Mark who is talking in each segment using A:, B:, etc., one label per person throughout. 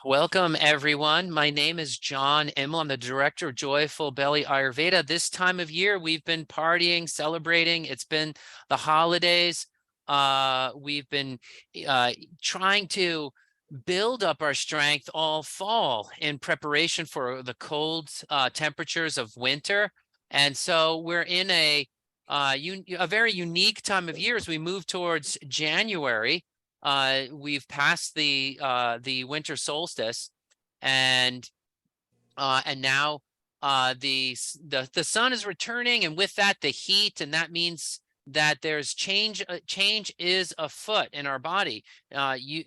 A: Welcome, everyone. My name is John Immel. I'm the director of Joyful Belly Ayurveda. This time of year, we've been partying, celebrating. It's been the holidays. We've been trying to build up our strength all fall in preparation for the cold temperatures of winter. And so we're in a very unique time of year as we move towards January. We've passed the winter solstice, and now the sun is returning, and with that the heat, and that means that there's change. Change is afoot in our body.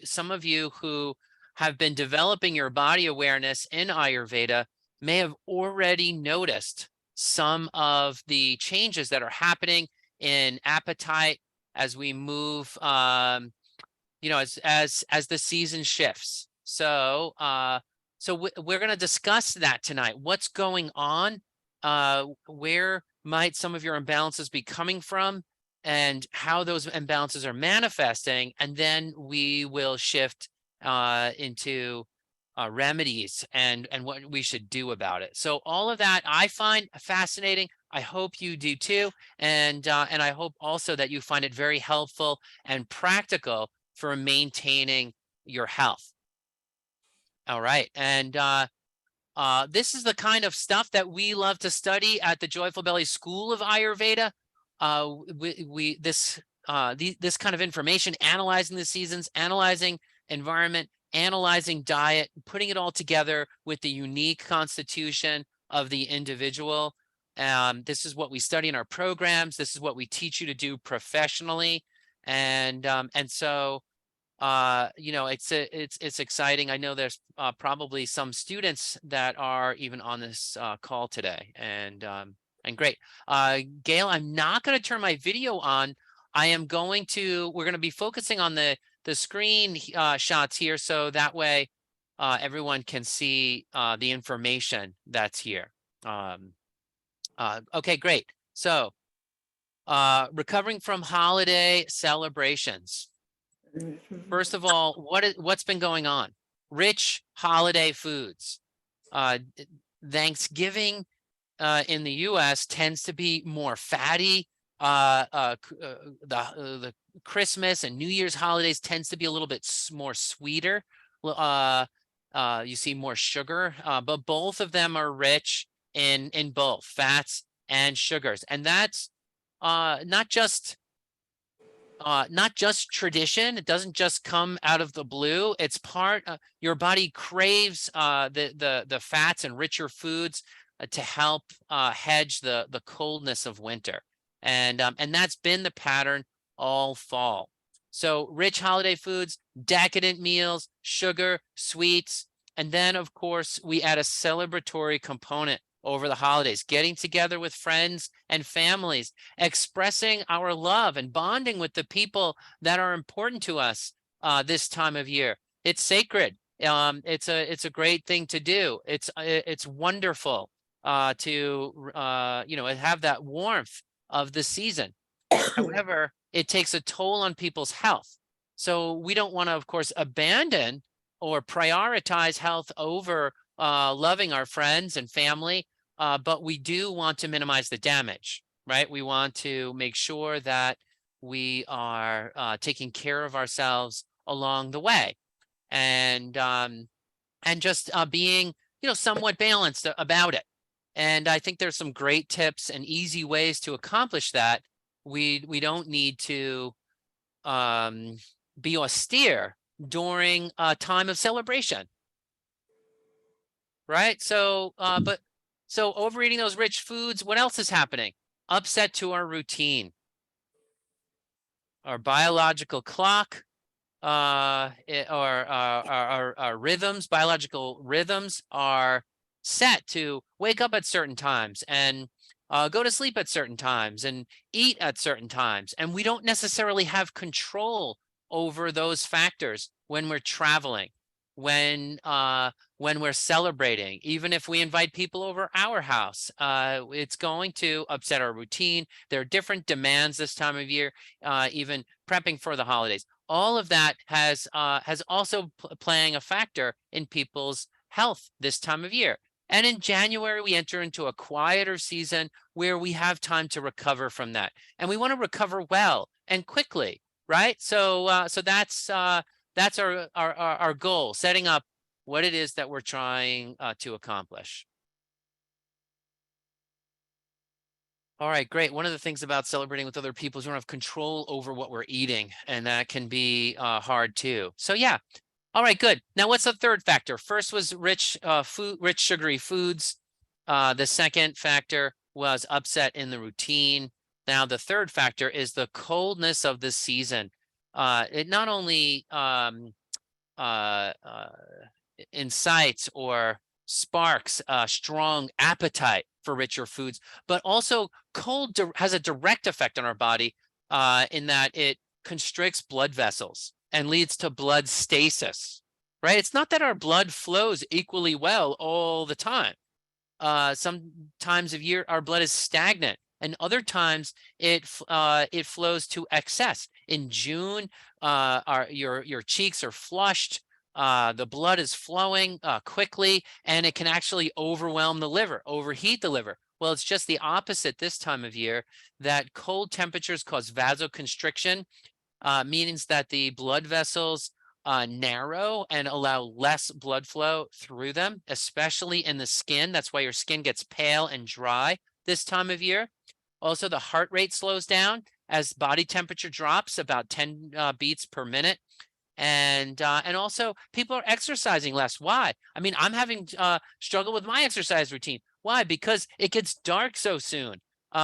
A: Some of you who have been developing your body awareness in Ayurveda may have already noticed some of the changes that are happening in appetite as we move as the season shifts. So we're going to discuss that tonight. What's going on? Where might some of your imbalances be coming from, and how those imbalances are manifesting? And then we will shift into remedies and what we should do about it. So all of that I find fascinating. I hope you do too, and I hope also that you find it very helpful and practical for maintaining your health. All right. And this is the kind of stuff that we love to study at the Joyful Belly School of Ayurveda. This kind of information, analyzing the seasons, analyzing environment, analyzing diet, putting it all together with the unique constitution of the individual. This is what we study in our programs. This is what we teach you to do professionally. And so it's exciting. I know there's probably some students that are even on this call today, and great. Gail, I'm not going to turn my video on. We're going to be focusing on the screen shots here, so that way everyone can see the information that's here. Okay, great. So recovering from holiday celebrations. First of all, what's been going on? Rich holiday foods. Thanksgiving in the U.S. tends to be more fatty. The Christmas and New Year's holidays tends to be a little bit more sweeter. You see more sugar, but both of them are rich in both fats and sugars, and that's not just tradition. It doesn't just come out of the blue. It's part your body craves the fats and richer foods to help hedge the coldness of winter, and that's been the pattern all fall. So rich holiday foods, decadent meals, sugar, sweets, and then of course we add a celebratory component over the holidays, getting together with friends and families, expressing our love and bonding with the people that are important to us this time of year. It's sacred. It's a great thing to do. It's wonderful to have that warmth of the season. However, it takes a toll on people's health. So we don't want to, of course, abandon or prioritize health over loving our friends and family. But we do want to minimize the damage, right? We want to make sure that we are taking care of ourselves along the way, and just being, somewhat balanced about it. And I think there's some great tips and easy ways to accomplish that. We don't need to be austere during a time of celebration, right? So, So overeating those rich foods, what else is happening? Upset to our routine. Our biological clock, or our rhythms, biological rhythms are set to wake up at certain times and go to sleep at certain times and eat at certain times. And we don't necessarily have control over those factors when we're traveling, when we're celebrating. Even if we invite people over our house, it's going to upset our routine. There are different demands this time of year, even prepping for the holidays. All of that has also playing a factor in people's health this time of year. And in January, we enter into a quieter season where we have time to recover from that. And we want to recover well and quickly, right? So that's our goal, setting up what it is that we're trying to accomplish. All right, great. One of the things about celebrating with other people is we don't have control over what we're eating, and that can be hard too. So yeah. All right, good. Now, what's the third factor? First was rich sugary foods. The second factor was upset in the routine. Now, the third factor is the coldness of the season. It not only uh, uh, incites or sparks a strong appetite for richer foods, but also cold has a direct effect on our body in that it constricts blood vessels and leads to blood stasis, right? It's not that our blood flows equally well all the time. Some times of year our blood is stagnant, and other times it flows to excess. In June, your cheeks are flushed, the blood is flowing quickly, and it can actually overwhelm the liver, overheat the liver. Well, it's just the opposite this time of year, that cold temperatures cause vasoconstriction, means that the blood vessels narrow and allow less blood flow through them, especially in the skin. That's why your skin gets pale and dry this time of year. Also, the heart rate slows down as body temperature drops about 10 beats per minute. And also people are exercising less. Why? I mean, I'm having struggle with my exercise routine. Why? Because it gets dark so soon.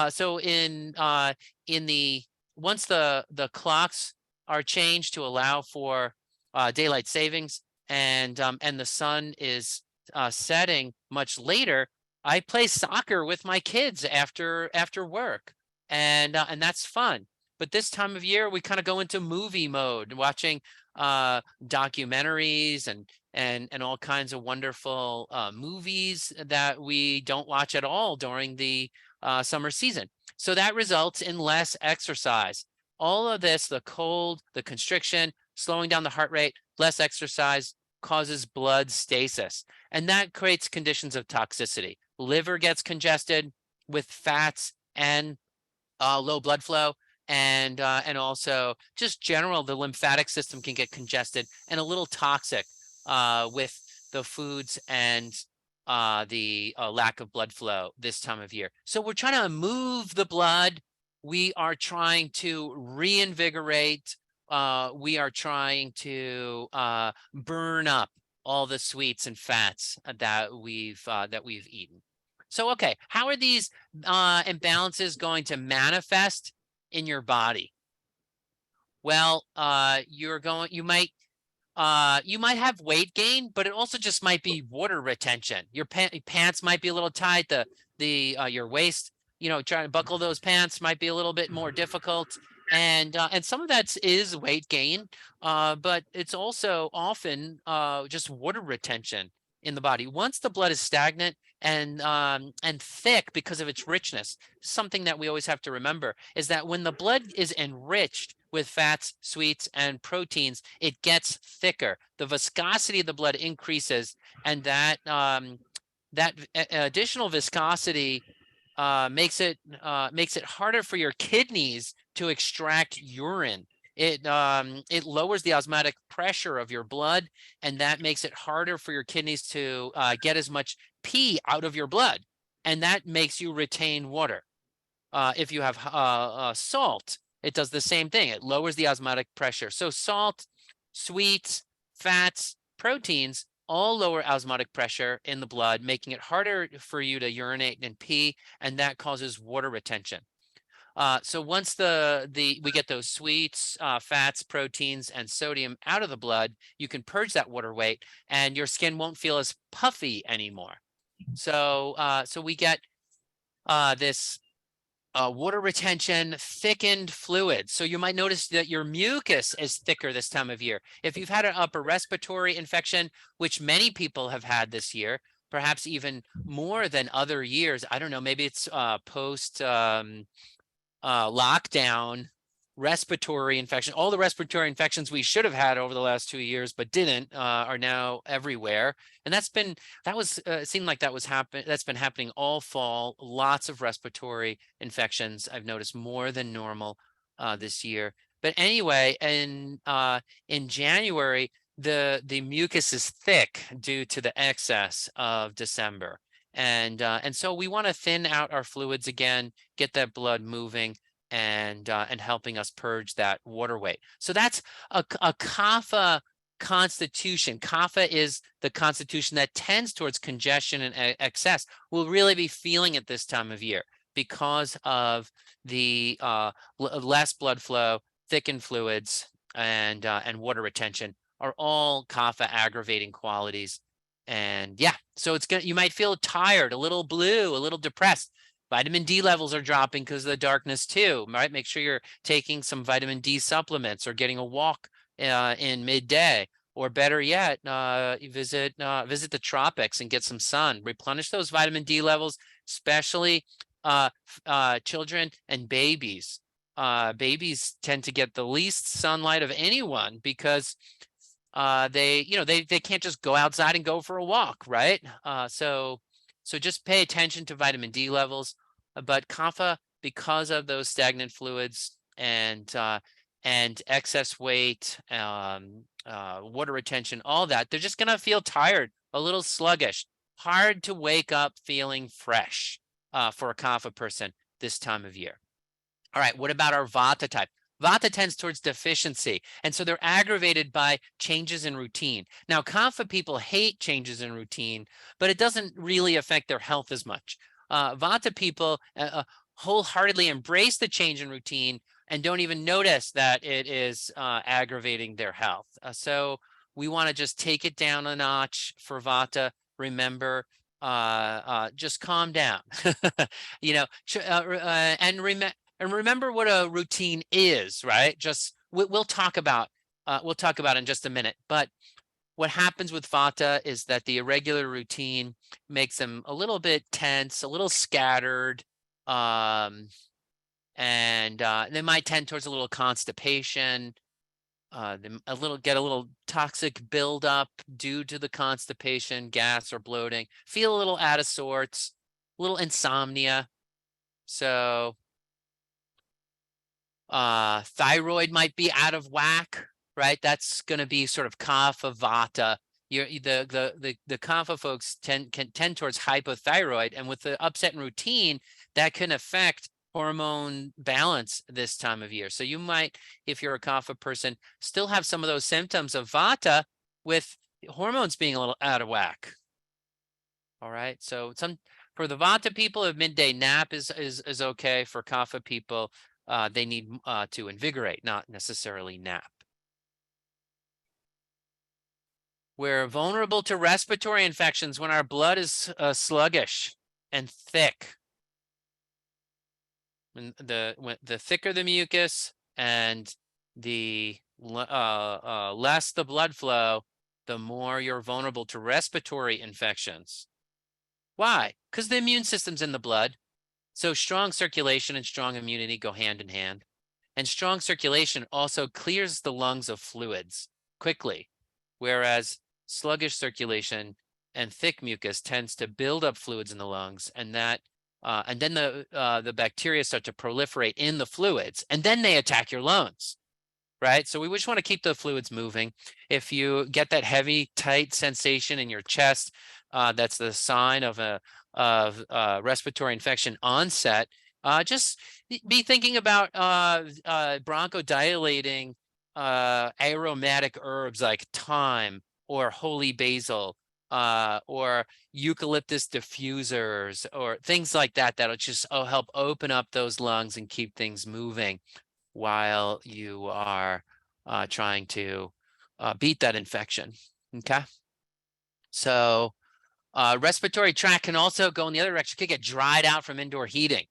A: So in the once the clocks are changed to allow for daylight savings, and the sun is setting much later, I play soccer with my kids after work, and that's fun. But this time of year, we kind of go into movie mode, watching documentaries and all kinds of wonderful movies that we don't watch at all during the summer season. So that results in less exercise. All of this, the cold, the constriction, slowing down the heart rate, less exercise, causes blood stasis. And that creates conditions of toxicity. Liver gets congested with fats and low blood flow. And also just general, the lymphatic system can get congested and a little toxic with the foods and the lack of blood flow this time of year. So we're trying to move the blood. We are trying to reinvigorate. We are trying to burn up all the sweets and fats that we've eaten. So, okay, how are these imbalances going to manifest in your body? Well, you might have weight gain, but it also just might be water retention. Your pants might be a little tight. Your waist, trying to buckle those pants might be a little bit more difficult. And some of that is weight gain, but it's also often just water retention in the body. Once the blood is stagnant and thick because of its richness, something that we always have to remember is that when the blood is enriched with fats, sweets, and proteins, it gets thicker. The viscosity of the blood increases, and that additional viscosity makes it harder for your kidneys to extract urine. It lowers the osmotic pressure of your blood, and that makes it harder for your kidneys to get as much pee out of your blood, and that makes you retain water. If you have salt, it does the same thing. It lowers the osmotic pressure. So salt, sweets, fats, proteins all lower osmotic pressure in the blood, making it harder for you to urinate and pee, and that causes water retention. So once we get those sweets, fats, proteins, and sodium out of the blood, you can purge that water weight, and your skin won't feel as puffy anymore. So we get this water retention, thickened fluid. So you might notice that your mucus is thicker this time of year. If you've had an upper respiratory infection, which many people have had this year, perhaps even more than other years, I don't know, maybe it's post lockdown respiratory infection. All the respiratory infections we should have had over the last 2 years but didn't are now everywhere. And that's been it seemed like that's been happening all fall. Lots of respiratory infections. I've noticed more than normal this year. But anyway, in January, the mucus is thick due to the excess of December. And so we want to thin out our fluids again, get that blood moving, and helping us purge that water weight. So that's a kapha constitution. Kapha is the constitution that tends towards congestion and excess. We'll really be feeling it this time of year because of the less blood flow, thickened fluids, and water retention are all kapha aggravating qualities. And yeah, so you might feel tired, a little blue, a little depressed. Vitamin D levels are dropping because of the darkness too, right? Make sure you're taking some vitamin D supplements or getting a walk in midday, or better yet, visit the tropics and get some sun. Replenish those vitamin D levels, especially children and babies. Babies tend to get the least sunlight of anyone because they can't just go outside and go for a walk, right? So just pay attention to vitamin D levels. But kapha, because of those stagnant fluids and excess weight, water retention, all that, they're just gonna feel tired, a little sluggish, hard to wake up feeling fresh for a kapha person this time of year. All right, what about our vata type? Vata tends towards deficiency, and so they're aggravated by changes in routine. Now, kapha people hate changes in routine, but it doesn't really affect their health as much. Vata people wholeheartedly embrace the change in routine and don't even notice that it is aggravating their health. So we want to just take it down a notch for vata. Remember, just calm down, and remember what a routine is, right? Just we'll talk about in just a minute. But what happens with vata is that the irregular routine makes them a little bit tense, a little scattered, and they might tend towards a little constipation. Get a little toxic buildup due to the constipation, gas or bloating. Feel a little out of sorts, a little insomnia. So thyroid might be out of whack, right? That's going to be sort of kapha vata. The kapha folks can tend towards hypothyroid, and with the upset in routine, that can affect hormone balance this time of year. So you might, if you're a kapha person, still have some of those symptoms of vata with hormones being a little out of whack. All right. So for the vata people, a midday nap is okay. For kapha people, they need to invigorate, not necessarily nap. We're vulnerable to respiratory infections when our blood is sluggish and thick. When the thicker the mucus and the less the blood flow, the more you're vulnerable to respiratory infections. Why? Because the immune system's in the blood. So strong circulation and strong immunity go hand in hand. And strong circulation also clears the lungs of fluids quickly, whereas sluggish circulation and thick mucus tends to build up fluids in the lungs, and then the bacteria start to proliferate in the fluids, and then they attack your lungs, right? So we just want to keep the fluids moving. If you get that heavy, tight sensation in your chest, that's the sign of a respiratory infection onset. Just be thinking about bronchodilating aromatic herbs like thyme or holy basil, or eucalyptus diffusers, or things like that. That'll just help open up those lungs and keep things moving while you are trying to beat that infection. Okay. So respiratory tract can also go in the other direction. It could get dried out from indoor heating.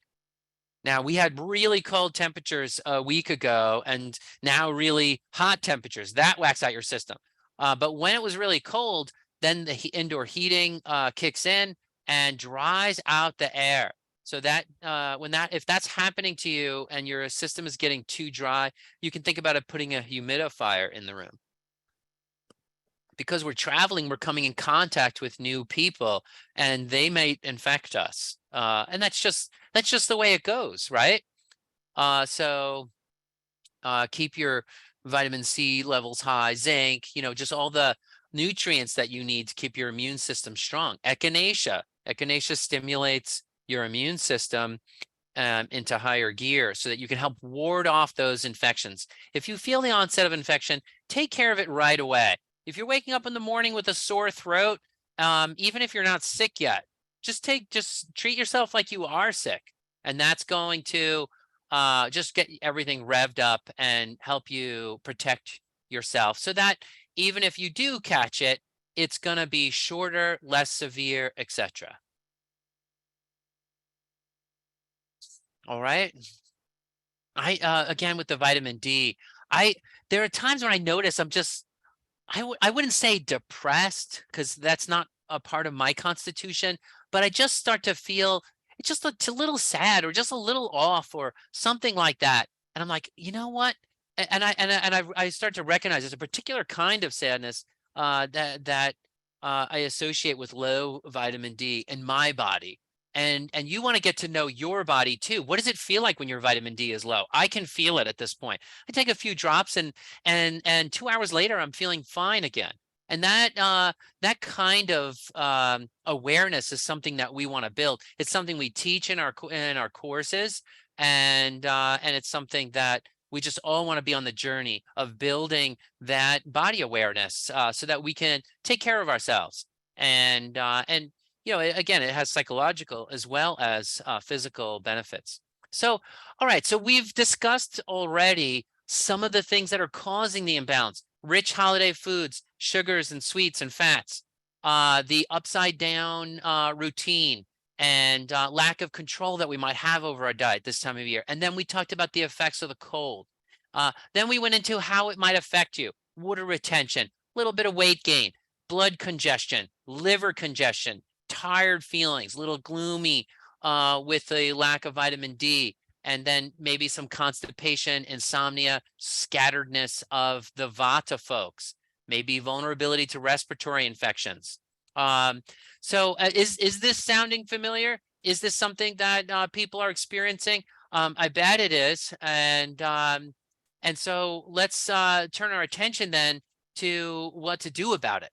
A: Now, we had really cold temperatures a week ago, and now really hot temperatures. That whacks out your system. But when it was really cold, then the indoor heating kicks in and dries out the air. So that if that's happening to you and your system is getting too dry, you can think about it putting a humidifier in the room. Because we're traveling, we're coming in contact with new people, and they may infect us. And that's just the way it goes, right? So keep your vitamin C levels high, zinc, just all the nutrients that you need to keep your immune system strong. Echinacea stimulates your immune system into higher gear so that you can help ward off those infections. If you feel the onset of infection, take care of it right away. If you're waking up in the morning with a sore throat, even if you're not sick yet, just treat yourself like you are sick. And that's going to just get everything revved up and help you protect yourself so that even if you do catch it, it's going to be shorter, less severe, etc. All right. Again, with the vitamin D, there are times when I notice I wouldn't say depressed because that's not a part of my constitution, but I just start to feel it's just a little sad or just a little off or something like that. And I'm like, you know what? I start to recognize there's a particular kind of sadness that I associate with low vitamin D in my body. And you want to get to know your body too. What does it feel like when your vitamin D is low? I can feel it at this point. I take a few drops and 2 hours later I'm feeling fine again. And that kind of awareness is something that we want to build. It's something we teach in our courses, and it's something that we just all want to be on the journey of building that body awareness so that we can take care of ourselves. And again, it has psychological as well as physical benefits. So, all right. So we've discussed already some of the things that are causing the imbalance: rich holiday foods, sugars and sweets and fats, the upside down routine, and lack of control that we might have over our diet this time of year. And then we talked about the effects of the cold. Then we went into how it might affect you: water retention, a little bit of weight gain, blood congestion, liver congestion, tired feelings, a little gloomy with the lack of vitamin D, and then maybe some constipation, insomnia, scatteredness of the Vata folks, maybe vulnerability to respiratory infections. Is this sounding familiar? Is this something that people are experiencing? I bet it is. And so let's turn our attention then to what to do about it.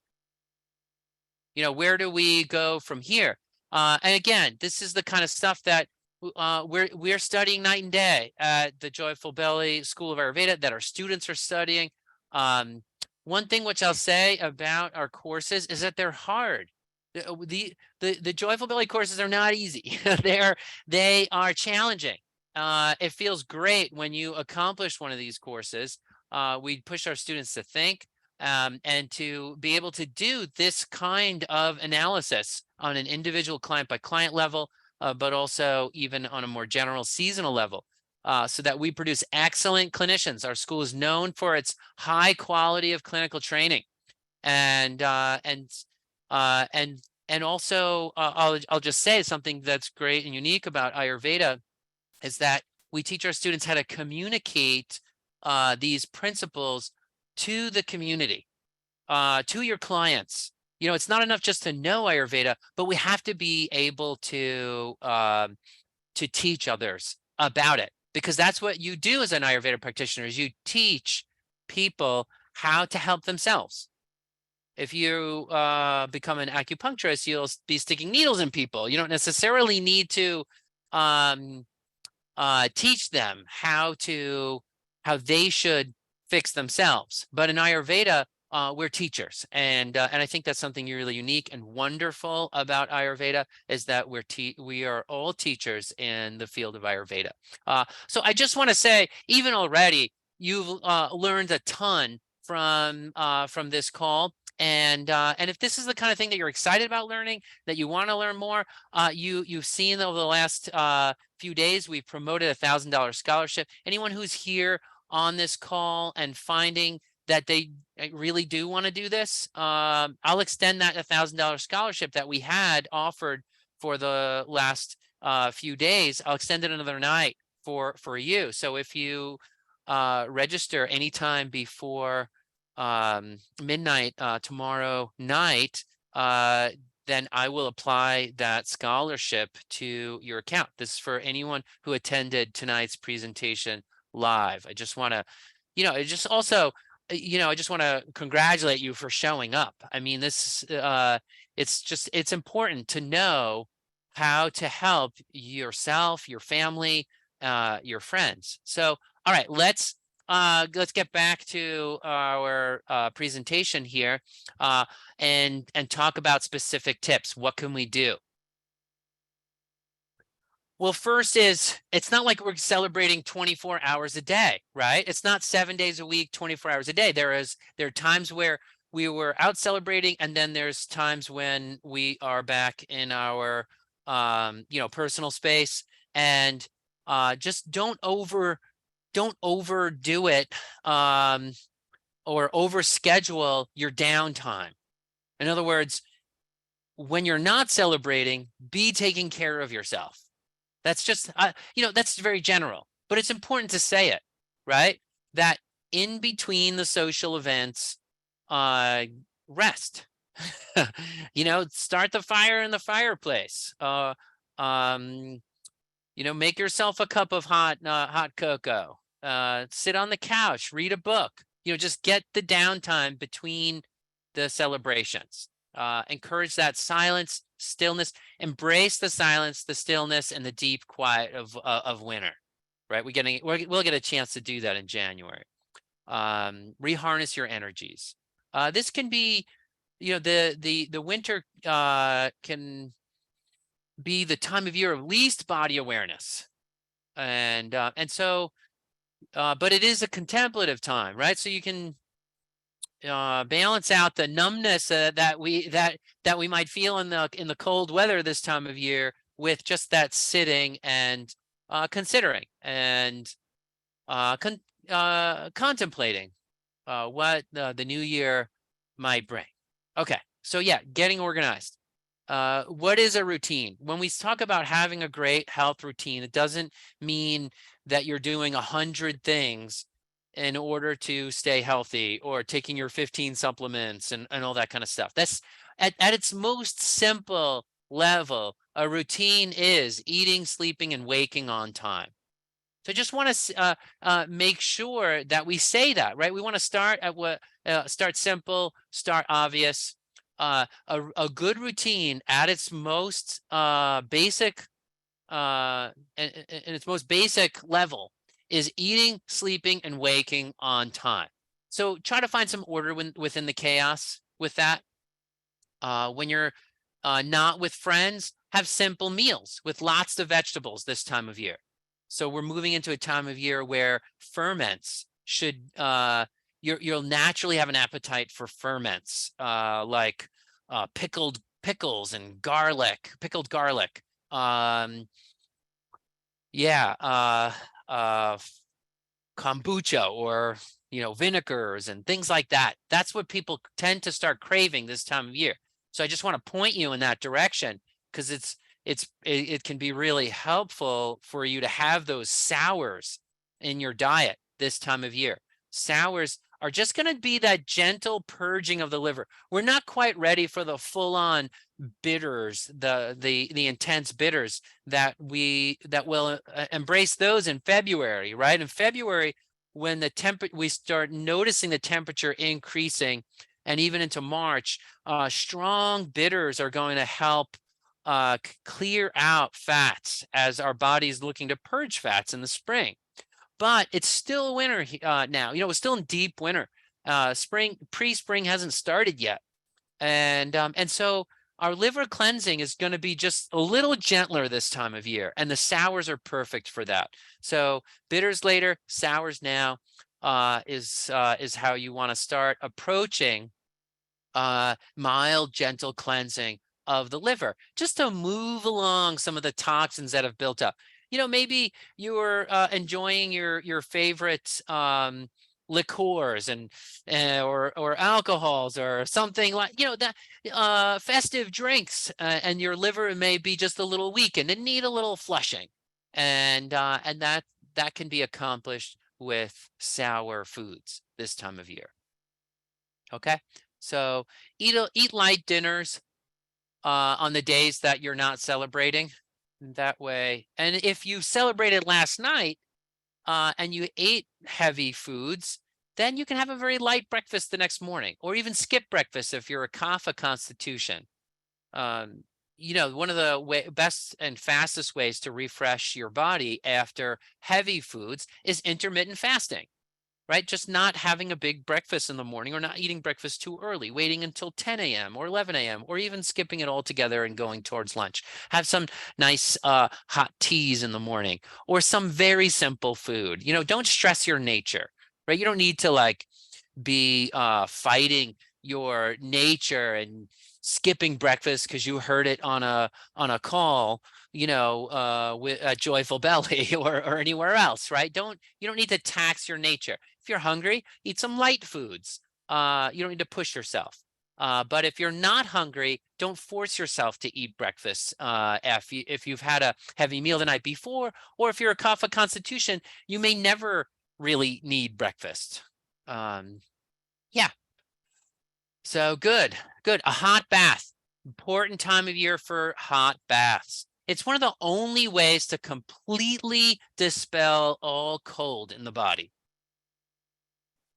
A: Where do we go from here? And again, this is the kind of stuff that we're studying night and day at the Joyful Belly School of Ayurveda, that our students are studying. One thing which I'll say about our courses is that they're hard. The Joyful Belly courses are not easy. They are challenging. It feels great when you accomplish one of these courses. We push our students to think and to be able to do this kind of analysis on an individual client by client level, but also even on a more general seasonal level, so that we produce excellent clinicians. Our school is known for its high quality of clinical training, and also I'll just say something that's great and unique about Ayurveda is that we teach our students how to communicate these principles to the community, to your clients. It's not enough just to know Ayurveda, but we have to be able to teach others about it, because that's what you do as an Ayurveda practitioner, is you teach people how to help themselves. If you become an acupuncturist, you'll be sticking needles in people. You don't necessarily need to teach them how they should fix themselves. But in Ayurveda, we're teachers, and I think that's something really unique and wonderful about Ayurveda, is that we are all teachers in the field of Ayurveda. So I just want to say, even already, you've learned a ton from this call. And if this is the kind of thing that you're excited about learning, that you want to learn more, you've seen over the last few days, we've promoted $1,000 scholarship. Anyone who's here on this call and finding that they really do want to do this, I'll extend that $1,000 scholarship that we had offered for the last few days, I'll extend it another night for you. So if you register anytime before midnight tomorrow night, then I will apply that scholarship to your account. This is for anyone who attended tonight's presentation live. I just want to, I just also, I just want to congratulate you for showing up. I mean, it's important to know how to help yourself, your family, your friends. So, all right, let's get back to our presentation here and talk about specific tips. What can we do? Well, first is, it's not like we're celebrating 24 hours a day, right? It's not 7 days a week, 24 hours a day. There are times where we were out celebrating, and then there's times when we are back in our personal space. And just don't overdo it or overschedule your downtime. In other words, when you're not celebrating, be taking care of yourself. That's just, that's very general, but it's important to say it, right? That in between the social events, rest. Start the fire in the fireplace. Make yourself a cup of hot cocoa. Sit on the couch, read a book. Just get the downtime between the celebrations. Encourage that silence, stillness. Embrace the silence, the stillness, and the deep quiet of winter. Right? We'll get a chance to do that in January. Reharness your energies. This can be, the winter can be the time of year of least body awareness, and so, but it is a contemplative time, right? So you can balance out the numbness that we might feel in the cold weather this time of year with just that sitting and considering and contemplating what the new year might bring. Okay, so yeah, getting organized. What is a routine? When we talk about having a great health routine, it doesn't mean that you're doing 100 things in order to stay healthy or taking your 15 supplements and all that kind of stuff. That's at its most simple level. A routine is eating, sleeping, and waking on time. So I just want to make sure that we say that, right? We want to start at start simple, start obvious. A good routine at its most basic in its most basic level is eating, sleeping, and waking on time. So try to find some order within the chaos with that. When you're not with friends, have simple meals with lots of vegetables this time of year. So we're moving into a time of year where ferments should, you'll naturally have an appetite for ferments, like pickled pickles and pickled garlic. Kombucha or vinegars and things like that. That's what people tend to start craving this time of year. So I just want to point you in that direction because it can be really helpful for you to have those sours in your diet this time of year. Sours are just going to be that gentle purging of the liver. We're not quite ready for the full-on bitters, the intense bitters that will embrace those in February, right? In February, when we start noticing the temperature increasing, and even into March, strong bitters are going to help clear out fats as our body's looking to purge fats in the spring. But it's still winter now. We're still in deep winter. Pre-spring hasn't started yet, and so our liver cleansing is going to be just a little gentler this time of year, and the sours are perfect for that. So bitters later, sours now is how you want to start approaching mild, gentle cleansing of the liver, just to move along some of the toxins that have built up. Maybe you're enjoying your favorite liqueurs and or alcohols or something like, that festive drinks, and your liver may be just a little weakened and need a little flushing, and that can be accomplished with sour foods this time of year. Okay, so eat light dinners on the days that you're not celebrating. That way, and if you celebrated last night and you ate heavy foods, then you can have a very light breakfast the next morning, or even skip breakfast if you're a kapha constitution. Um, one of the best and fastest ways to refresh your body after heavy foods is intermittent fasting, right? Just not having a big breakfast in the morning, or not eating breakfast too early, waiting until 10 a.m. or 11 a.m., or even skipping it altogether and going towards lunch. Have some nice hot teas in the morning, or some very simple food. Don't stress your nature, right? You don't need to be fighting your nature and skipping breakfast because you heard it on a call, with a Joyful Belly or anywhere else, right? You don't need to tax your nature. If you're hungry, eat some light foods. You don't need to push yourself. But if you're not hungry, don't force yourself to eat breakfast if you've had a heavy meal the night before, or if you're a kapha constitution, you may never really need breakfast. Yeah. So good. A hot bath. Important time of year for hot baths. It's one of the only ways to completely dispel all cold in the body.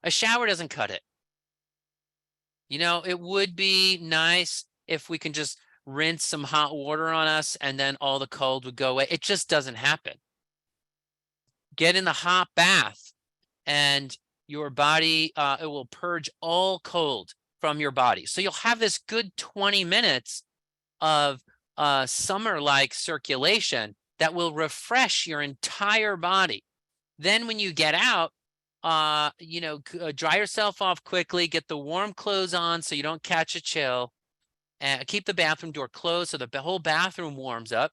A: A shower doesn't cut it. It would be nice if we can just rinse some hot water on us and then all the cold would go away. It just doesn't happen. Get in the hot bath and your body, it will purge all cold from your body. So you'll have this good 20 minutes of summer-like circulation that will refresh your entire body. Then when you get out, dry yourself off quickly, get the warm clothes on so you don't catch a chill, and keep the bathroom door closed so the whole bathroom warms up.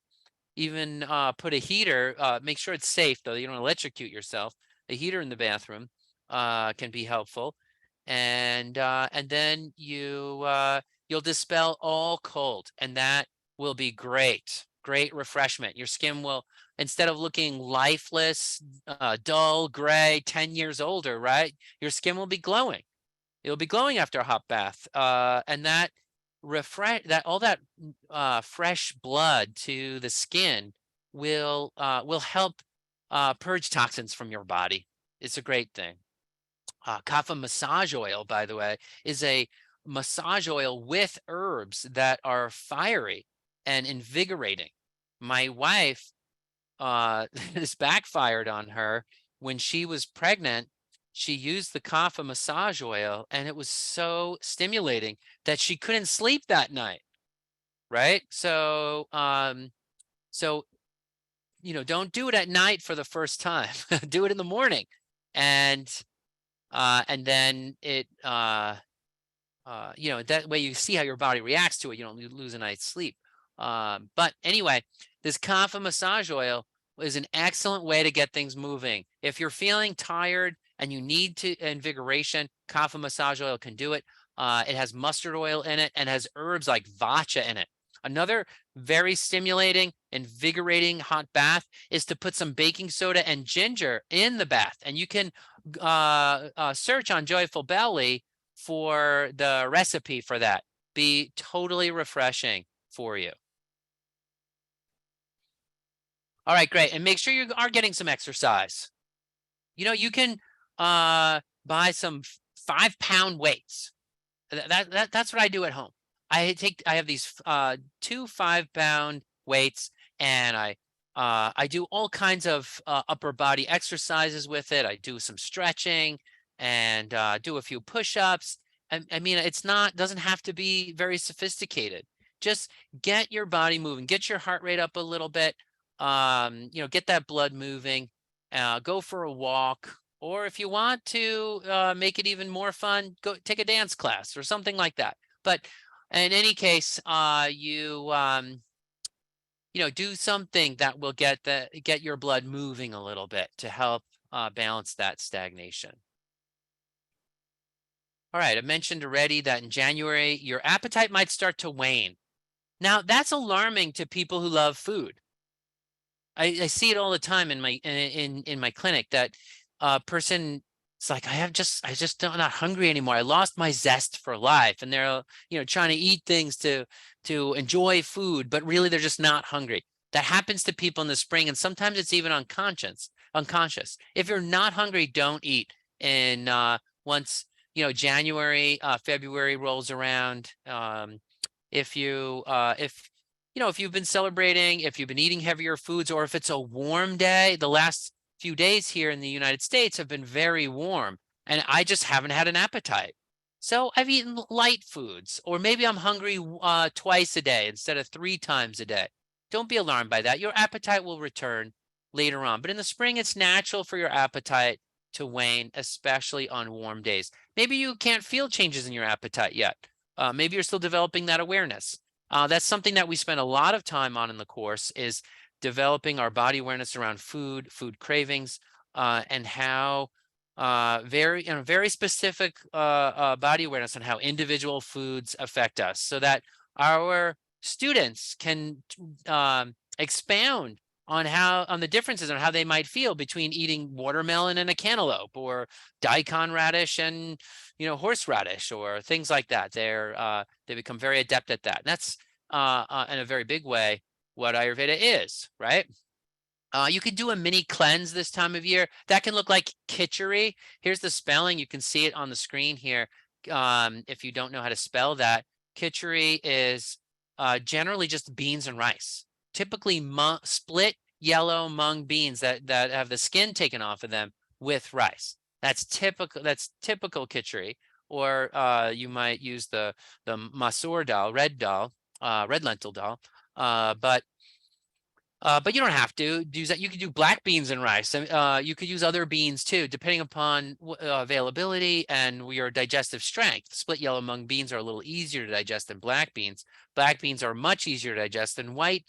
A: Even put a heater, make sure it's safe though, you don't electrocute yourself. A heater in the bathroom can be helpful. And then you'll dispel all cold, and that will be great refreshment. Your skin will, instead of looking lifeless, dull, gray, 10 years older, right? Your skin will be glowing. It'll be glowing after a hot bath. And that all that fresh blood to the skin will help purge toxins from your body. It's a great thing. Kapha massage oil, by the way, is a massage oil with herbs that are fiery and invigorating. My wife, this backfired on her when she was pregnant. She used the kapha massage oil, and it was so stimulating that she couldn't sleep that night. Right? So, don't do it at night for the first time. Do it in the morning, and then that way you see how your body reacts to it. You don't lose a night's sleep. But anyway, this kapha massage oil is an excellent way to get things moving. If you're feeling tired and you need invigoration, kapha massage oil can do it. It has mustard oil in it and has herbs like vacha in it. Another very stimulating, invigorating hot bath is to put some baking soda and ginger in the bath. And you can search on Joyful Belly for the recipe for that. Be totally refreshing for you. All right, great. And make sure you are getting some exercise. You can buy some 5-pound weights. That's what I do at home. I have these 2 5-pound weights, and I do all kinds of upper body exercises with it. I do some stretching and do a few push-ups. I mean, doesn't have to be very sophisticated. Just get your body moving, get your heart rate up a little bit, get that blood moving, go for a walk, or if you want to make it even more fun, go take a dance class or something like that. But in any case, do something that will get your blood moving a little bit to help balance that stagnation. All right, I mentioned already that in January, your appetite might start to wane. Now, that's alarming to people who love food. I see it all the time in my clinic that a person, it's like I just don't, not hungry anymore. I lost my zest for life, and they're trying to eat things to enjoy food, but really they're just not hungry. That happens to people in the spring, and sometimes it's even unconscious. Unconscious. If you're not hungry, don't eat. And once January, February rolls around, if you've been celebrating, if you've been eating heavier foods, or if it's a warm day, the last few days here in the United States have been very warm, and I just haven't had an appetite. So I've eaten light foods, or maybe I'm hungry twice a day instead of 3 times a day. Don't be alarmed by that. Your appetite will return later on. But in the spring, it's natural for your appetite to wane, especially on warm days. Maybe you can't feel changes in your appetite yet. Maybe you're still developing that awareness. That's something that we spend a lot of time on in the course, is developing our body awareness around food, food cravings, and how very specific body awareness on how individual foods affect us, so that our students can expound on the differences on how they might feel between eating watermelon and a cantaloupe, or daikon radish and horseradish, or things like that. They become very adept at that. And that's in a very big way what Ayurveda is, right? You could do a mini cleanse this time of year. That can look like khichdi. Here's the spelling. You can see it on the screen here. If you don't know how to spell that, khichdi is generally just beans and rice. Typically split yellow mung beans that have the skin taken off of them with rice. That's typical. That's typical khichdi. Or you might use the masoor dal, red lentil dal. But you don't have to use that. You could do black beans and rice. You could use other beans too, depending upon availability and your digestive strength. Split yellow mung beans are a little easier to digest than black beans. Black beans are much easier to digest than white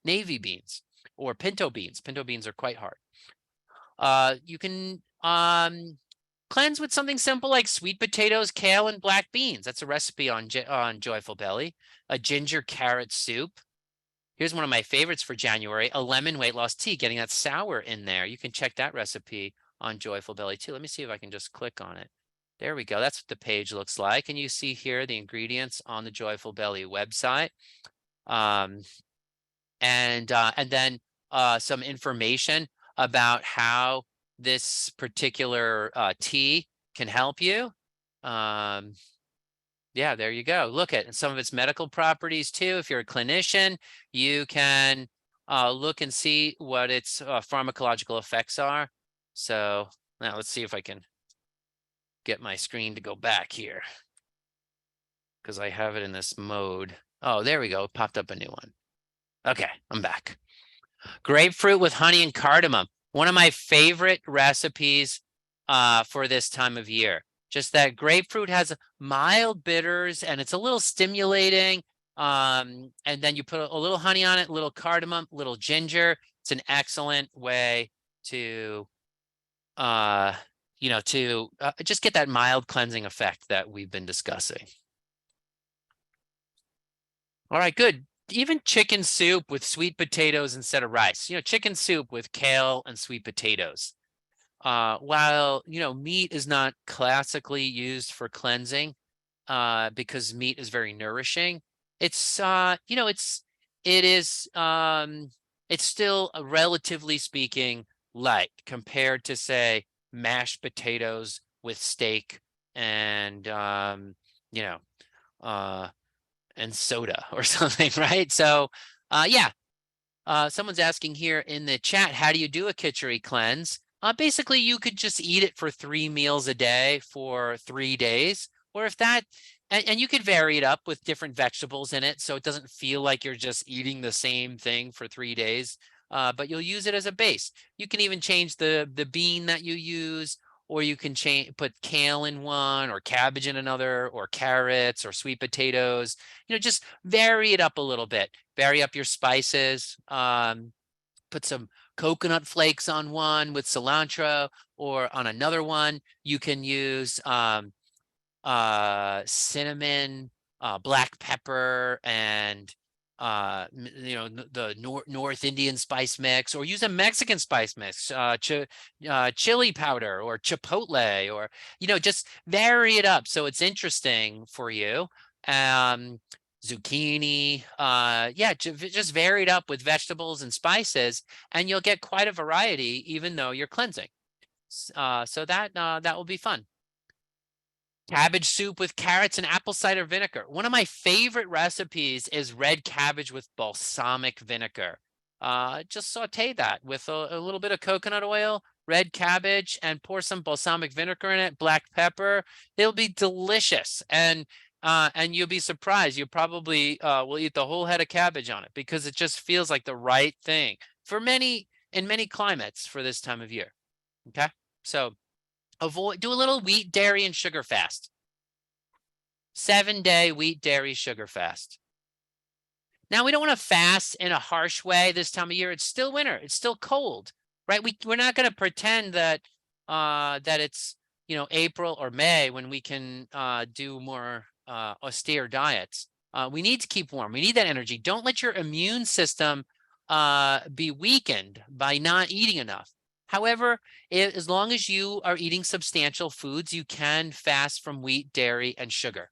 A: navy beans or pinto beans. Pinto beans are quite hard. You can cleanse with something simple like sweet potatoes, kale, and black beans. That's a recipe on Joyful Belly. A ginger carrot soup. Here's one of my favorites for January, a lemon weight loss tea, getting that sour in there. You can check that recipe on Joyful Belly too. Let me see if I can just click on it. There we go. That's what the page looks like. And you see here the ingredients on the Joyful Belly website. And then some information about how this particular tea can help you. Yeah, there you go. Look at some of its medical properties too. If you're a clinician, you can look and see what its pharmacological effects are. So now let's see if I can get my screen to go back here, because I have it in this mode. Oh, there we go. It popped up a new one. Okay, I'm back. Grapefruit with honey and cardamom. One of my favorite recipes for this time of year. Just that grapefruit has mild bitters and it's a little stimulating. And then you put a little honey on it, a little cardamom, a little ginger. It's an excellent way to, just get that mild cleansing effect that we've been discussing. All right, good. Even chicken soup with sweet potatoes instead of rice. Chicken soup with kale and sweet potatoes. While meat is not classically used for cleansing, because meat is very nourishing, it's still relatively speaking light compared to, say, mashed potatoes with steak and and soda or something, right? So yeah. Someone's asking here in the chat, how do you do a khichdi cleanse? Basically, you could just eat it for 3 meals a day for 3 days, or if that, and you could vary it up with different vegetables in it, so it doesn't feel like you're just eating the same thing for 3 days. But you'll use it as a base. You can even change the bean that you use, or you can put kale in one, or cabbage in another, or carrots, or sweet potatoes. Just vary it up a little bit. Vary up your spices. Put some coconut flakes on one with cilantro, or on another one you can use cinnamon, black pepper, and the North Indian spice mix, or use a Mexican spice mix, chili powder or chipotle, or just vary it up so it's interesting for you. Um, Zucchini, yeah, just vary it up with vegetables and spices, and you'll get quite a variety, even though you're cleansing. So that will be fun. Cabbage soup with carrots and apple cider vinegar. One of my favorite recipes is red cabbage with balsamic vinegar. Just saute that with a little bit of coconut oil, red cabbage, and pour some balsamic vinegar in it, black pepper. It'll be delicious. And you'll be surprised. You probably will eat the whole head of cabbage on it, because it just feels like the right thing in many climates for this time of year. Okay. So do a little wheat, dairy, and sugar fast. 7-day wheat, dairy, sugar fast. Now, we don't want to fast in a harsh way this time of year. It's still winter. It's still cold, right? We're not going to pretend that that it's April or May when we can do more austere diets. We need to keep warm. We need that energy. Don't let your immune system be weakened by not eating enough. However, as long as you are eating substantial foods, you can fast from wheat, dairy, and sugar.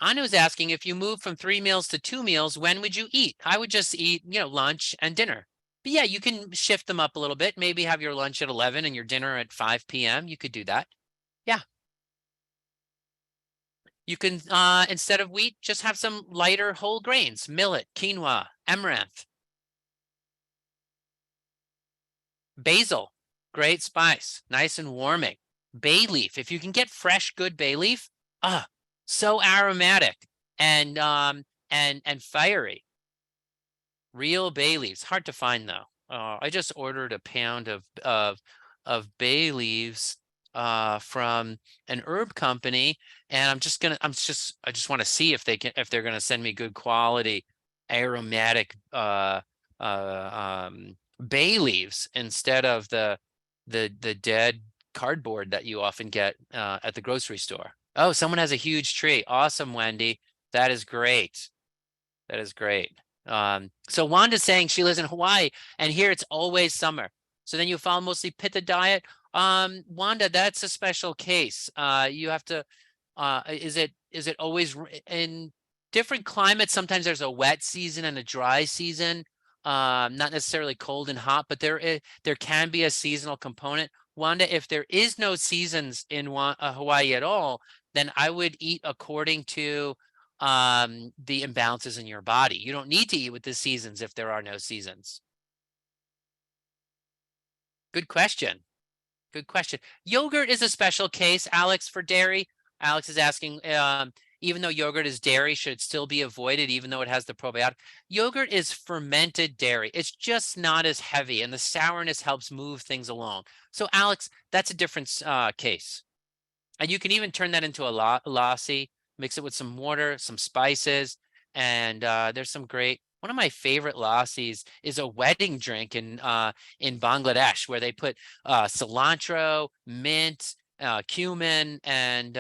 A: Anu's asking, if you move from 3 meals to 2 meals, when would you eat? I would just eat, lunch and dinner. But yeah, you can shift them up a little bit. Maybe have your lunch at 11 and your dinner at 5 p.m. You could do that. Yeah. You can, instead of wheat, just have some lighter whole grains, millet, quinoa, amaranth. Basil, great spice, nice and warming. Bay leaf, if you can get fresh, good bay leaf, so aromatic and fiery. Real bay leaves, hard to find though. I just ordered a pound of bay leaves from an herb company, and I just want to see if they're gonna send me good quality aromatic bay leaves instead of the dead cardboard that you often get at the grocery store. Oh, someone has a huge tree. Awesome, Wendy. That is great. That is great. So Wanda's saying she lives in Hawaii, and here it's always summer. So then you follow mostly Pitta diet. Wanda, that's a special case. You have to. Is it always in different climates? Sometimes there's a wet season and a dry season. Not necessarily cold and hot, but there can be a seasonal component. Wanda, if there is no seasons in Hawaii at all, then I would eat according to the imbalances in your body. You don't need to eat with the seasons if there are no seasons. Good question. Good question. Yogurt is a special case, Alex, for dairy. Alex is asking, even though yogurt is dairy, should it still be avoided even though it has the probiotic? Yogurt is fermented dairy. It's just not as heavy, and the sourness helps move things along. So Alex, that's a different case. And you can even turn that into a lassi, mix it with some water, some spices, and there's some great. One of my favorite lassis is a wedding drink in Bangladesh, where they put cilantro, mint, cumin, and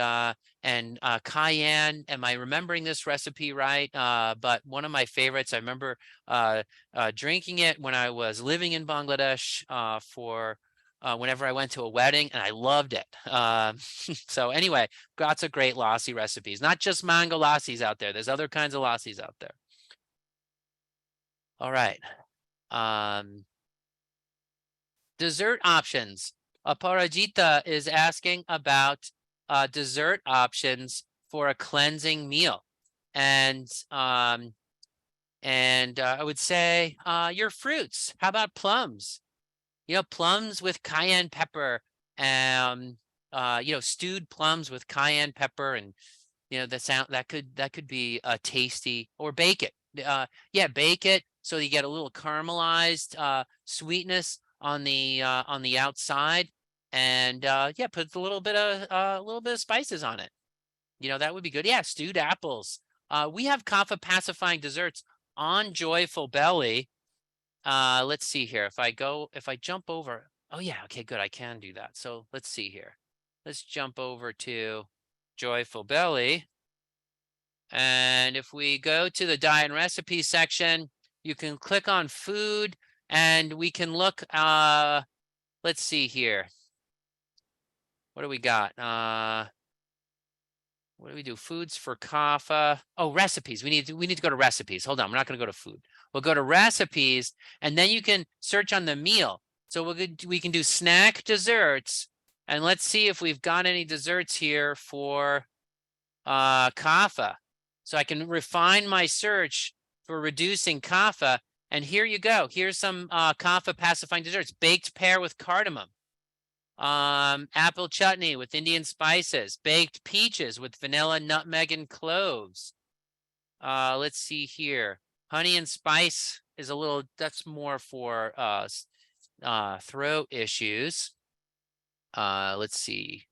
A: cayenne. Am I remembering this recipe right? But one of my favorites. I remember drinking it when I was living in Bangladesh for whenever I went to a wedding, and I loved it. So anyway, lots of great lassi recipes. Not just mango lassis out there. There's other kinds of lassis out there. All right. Dessert options. Aparajita is asking about dessert options for a cleansing meal. And I would say your fruits. How about plums? Plums with cayenne pepper, stewed plums with cayenne pepper, and that could be tasty. Or bake it. Yeah, bake it so you get a little caramelized sweetness on the outside, and yeah, put a little bit of spices on it. That would be good. Yeah, stewed apples. We have kapha pacifying desserts on Joyful Belly. Let's see here. If I jump over, oh yeah, okay, good. I can do that. So let's see here. let's jump over to Joyful Belly. And if we go to the diet and recipe section, you can click on food and we can look, let's see here. What do we got? What do we do? Foods for kapha. Oh, recipes. We need to go to recipes. Hold on. We're not going to go to food. We'll go to recipes, and then you can search on the meal. So we can do snack desserts, and let's see if we've got any desserts here for kapha. So I can refine my search for reducing kapha, and here you go. Here's some kapha pacifying desserts: baked pear with cardamom. Apple chutney with Indian spices, baked peaches with vanilla, nutmeg, and cloves. Let's see here. Honey and spice is a little, that's more for throat issues. Let's see.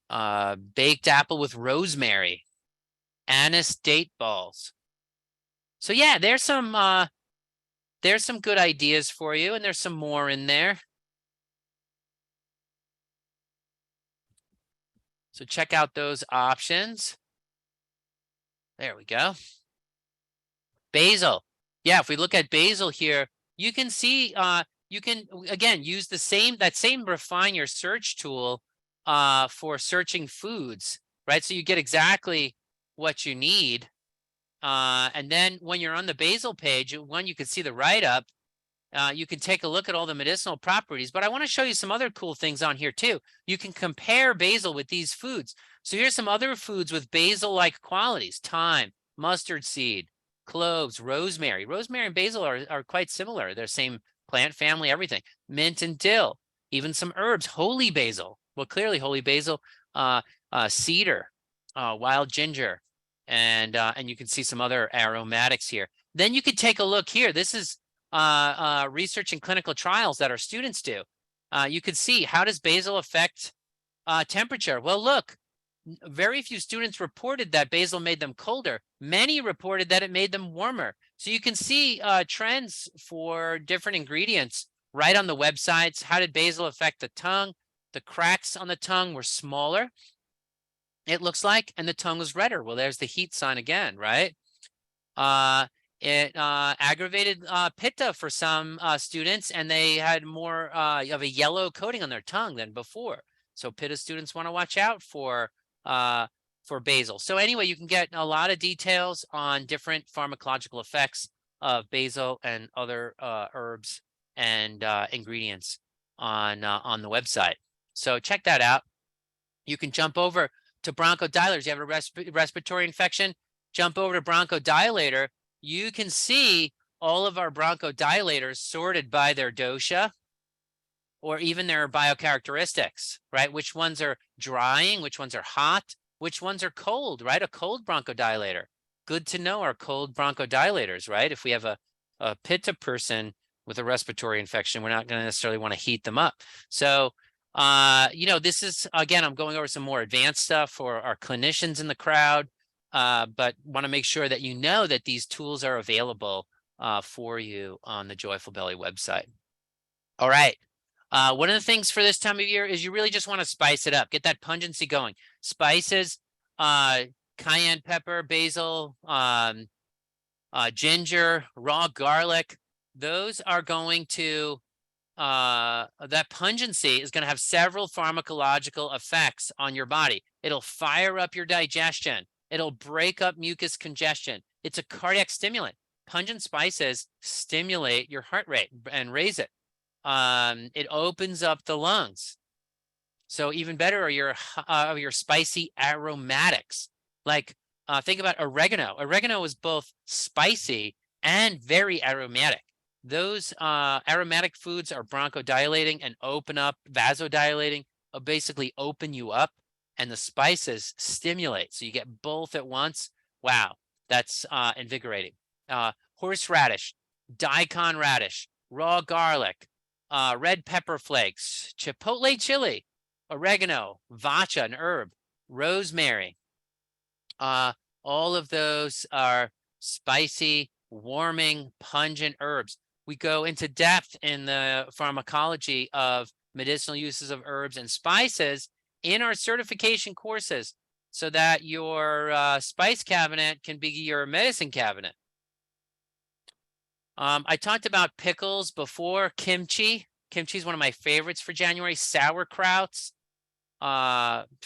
A: Baked apple with rosemary, anise date balls. So yeah, there's some good ideas for you, and there's some more in there. So check out those options. There we go. Basil. Yeah, if we look at basil here, you can see you can again use that same refine your search tool for searching foods, right? So you get exactly what you need. And then when you're on the basil page, when you can see the write-up, you can take a look at all the medicinal properties, but I want to show you some other cool things on here too. You can compare basil with these foods. So here's some other foods with basil-like qualities: thyme, mustard seed, cloves, rosemary. Rosemary and basil are quite similar. They're same plant family, everything. Mint and dill, even some herbs, holy basil. Well, clearly holy basil, cedar, wild ginger, and you can see some other aromatics here. Then you could take a look here. This is research and clinical trials that our students do. You could see, how does basil affect temperature? Well, look, very few students reported that basil made them colder. Many reported that it made them warmer. So you can see trends for different ingredients right on the websites. How did basil affect the tongue? The cracks on the tongue were smaller, it looks like, and the tongue was redder. Well, there's the heat sign again, right? It aggravated pitta for some students, and they had more of a yellow coating on their tongue than before. So pitta students want to watch out for basil. So anyway, you can get a lot of details on different pharmacological effects of basil and other herbs and ingredients on the website. So check that out. You can jump over to bronchodilators. You have a respiratory infection, jump over to bronchodilator. You can see all of our bronchodilators sorted by their dosha or even their biocharacteristics, right? Which ones are drying, which ones are hot, which ones are cold, right? A cold bronchodilator. Good to know our cold bronchodilators, right? If we have a pitta person with a respiratory infection, we're not going to necessarily want to heat them up. So, this is, again, I'm going over some more advanced stuff for our clinicians in the crowd. But want to make sure that you know that these tools are available for you on the Joyful Belly website. All right. One of the things for this time of year is you really just want to spice it up, get that pungency going. Spices, cayenne pepper, basil, ginger, raw garlic. Those are going to, that pungency is going to have several pharmacological effects on your body. It'll fire up your digestion. It'll break up mucus congestion. It's a cardiac stimulant. Pungent spices stimulate your heart rate and raise it. It opens up the lungs. So even better are your spicy aromatics. Like think about oregano. Oregano is both spicy and very aromatic. Those aromatic foods are bronchodilating and open up, vasodilating, basically open you up. And the spices stimulate, so you get both at once. Wow, that's invigorating. Horseradish, daikon radish, raw garlic, red pepper flakes, chipotle chili, oregano, vacha, an herb, rosemary. All of those are spicy, warming, pungent herbs. We go into depth in the pharmacology of medicinal uses of herbs and spices in our certification courses so that your spice cabinet can be your medicine cabinet. I talked about pickles before. Kimchi. Kimchi is one of my favorites for January. Sauerkrauts,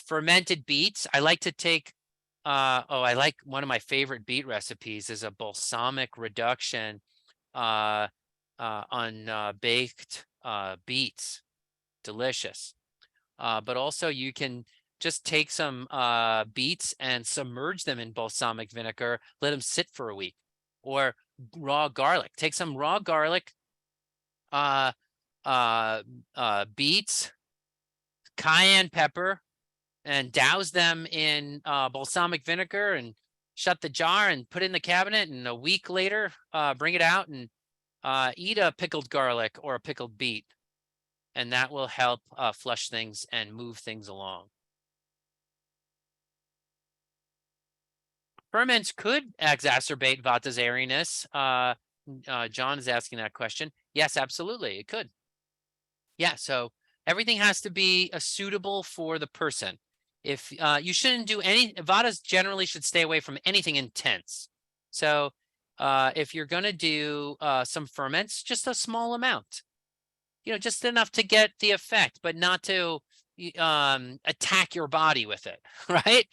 A: fermented beets. I like to take, I like one of my favorite beet recipes is a balsamic reduction on baked beets. Delicious. But also you can just take some beets and submerge them in balsamic vinegar, let them sit for a week. Or raw garlic. Take some raw garlic, beets, cayenne pepper, and douse them in balsamic vinegar and shut the jar and put it in the cabinet. And a week later, bring it out and eat a pickled garlic or a pickled beet. And that will help flush things and move things along. Ferments could exacerbate Vata's airiness. John is asking that question. Yes, absolutely, it could. Yeah, so everything has to be suitable for the person. If you shouldn't do any, Vatas generally should stay away from anything intense. So if you're going to do some ferments, just a small amount, just enough to get the effect, but not to attack your body with it, right?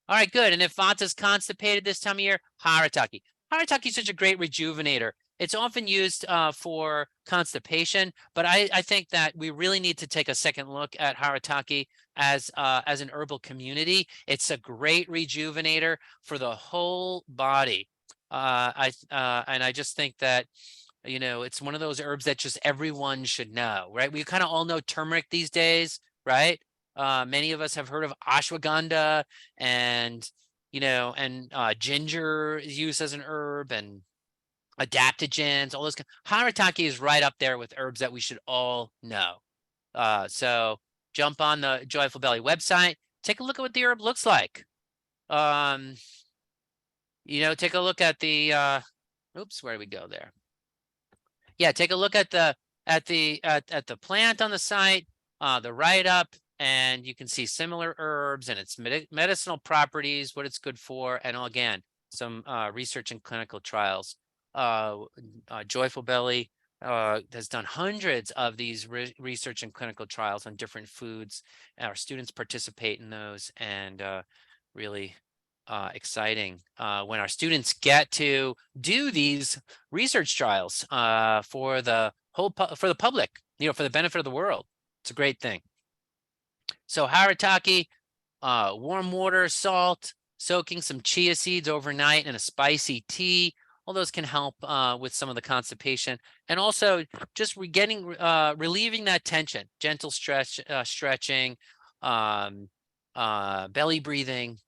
A: All right, good. And if Vata's constipated this time of year, Harataki. Harataki is such a great rejuvenator. It's often used for constipation, but I think that we really need to take a second look at Harataki as an herbal community. It's a great rejuvenator for the whole body. And I just think that it's one of those herbs that just everyone should know, right? We kind of all know turmeric these days, right? Many of us have heard of ashwagandha and, ginger is used as an herb and adaptogens, all those. Harataki is right up there with herbs that we should all know. So jump on the Joyful Belly website, take a look at what the herb looks like. Take a look at the, oops, where do we go there? Yeah, take a look at the plant on the site, the write-up, and you can see similar herbs and its medicinal properties, what it's good for, and again, some research and clinical trials. Joyful Belly has done hundreds of these research and clinical trials on different foods. Our students participate in those, and really exciting when our students get to do these research trials for the public, for the benefit of the world. It's a great thing. So Harataki, warm water, salt, soaking some chia seeds overnight in a spicy tea. All those can help with some of the constipation, and also just relieving that tension. Gentle stretching, belly breathing,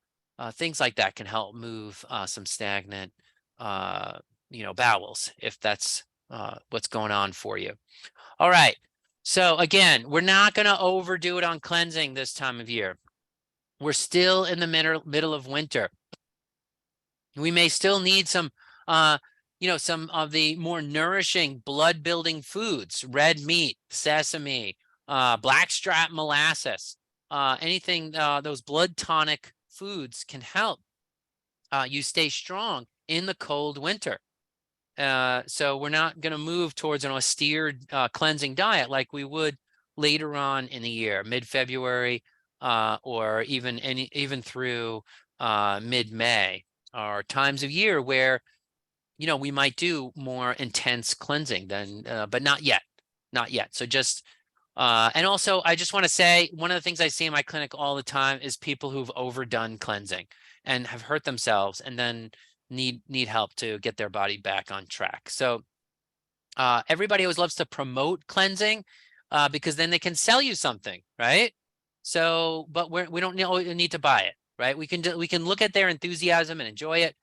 A: things like that can help move some stagnant, bowels, if that's what's going on for you. All right. So again, we're not going to overdo it on cleansing this time of year. We're still in the middle of winter. We may still need some some of the more nourishing blood building foods, red meat, sesame, blackstrap molasses, anything, those blood tonic foods can help you stay strong in the cold winter. So we're not going to move towards an austere cleansing diet like we would later on in the year, mid-February, or even through mid-May, or times of year where we might do more intense cleansing than, but not yet. So just and also I just want to say, one of the things I see in my clinic all the time is people who've overdone cleansing and have hurt themselves and then need help to get their body back on track. So everybody always loves to promote cleansing because then they can sell you something, right? So, but we don't need to buy it, right? We can look at their enthusiasm and enjoy it,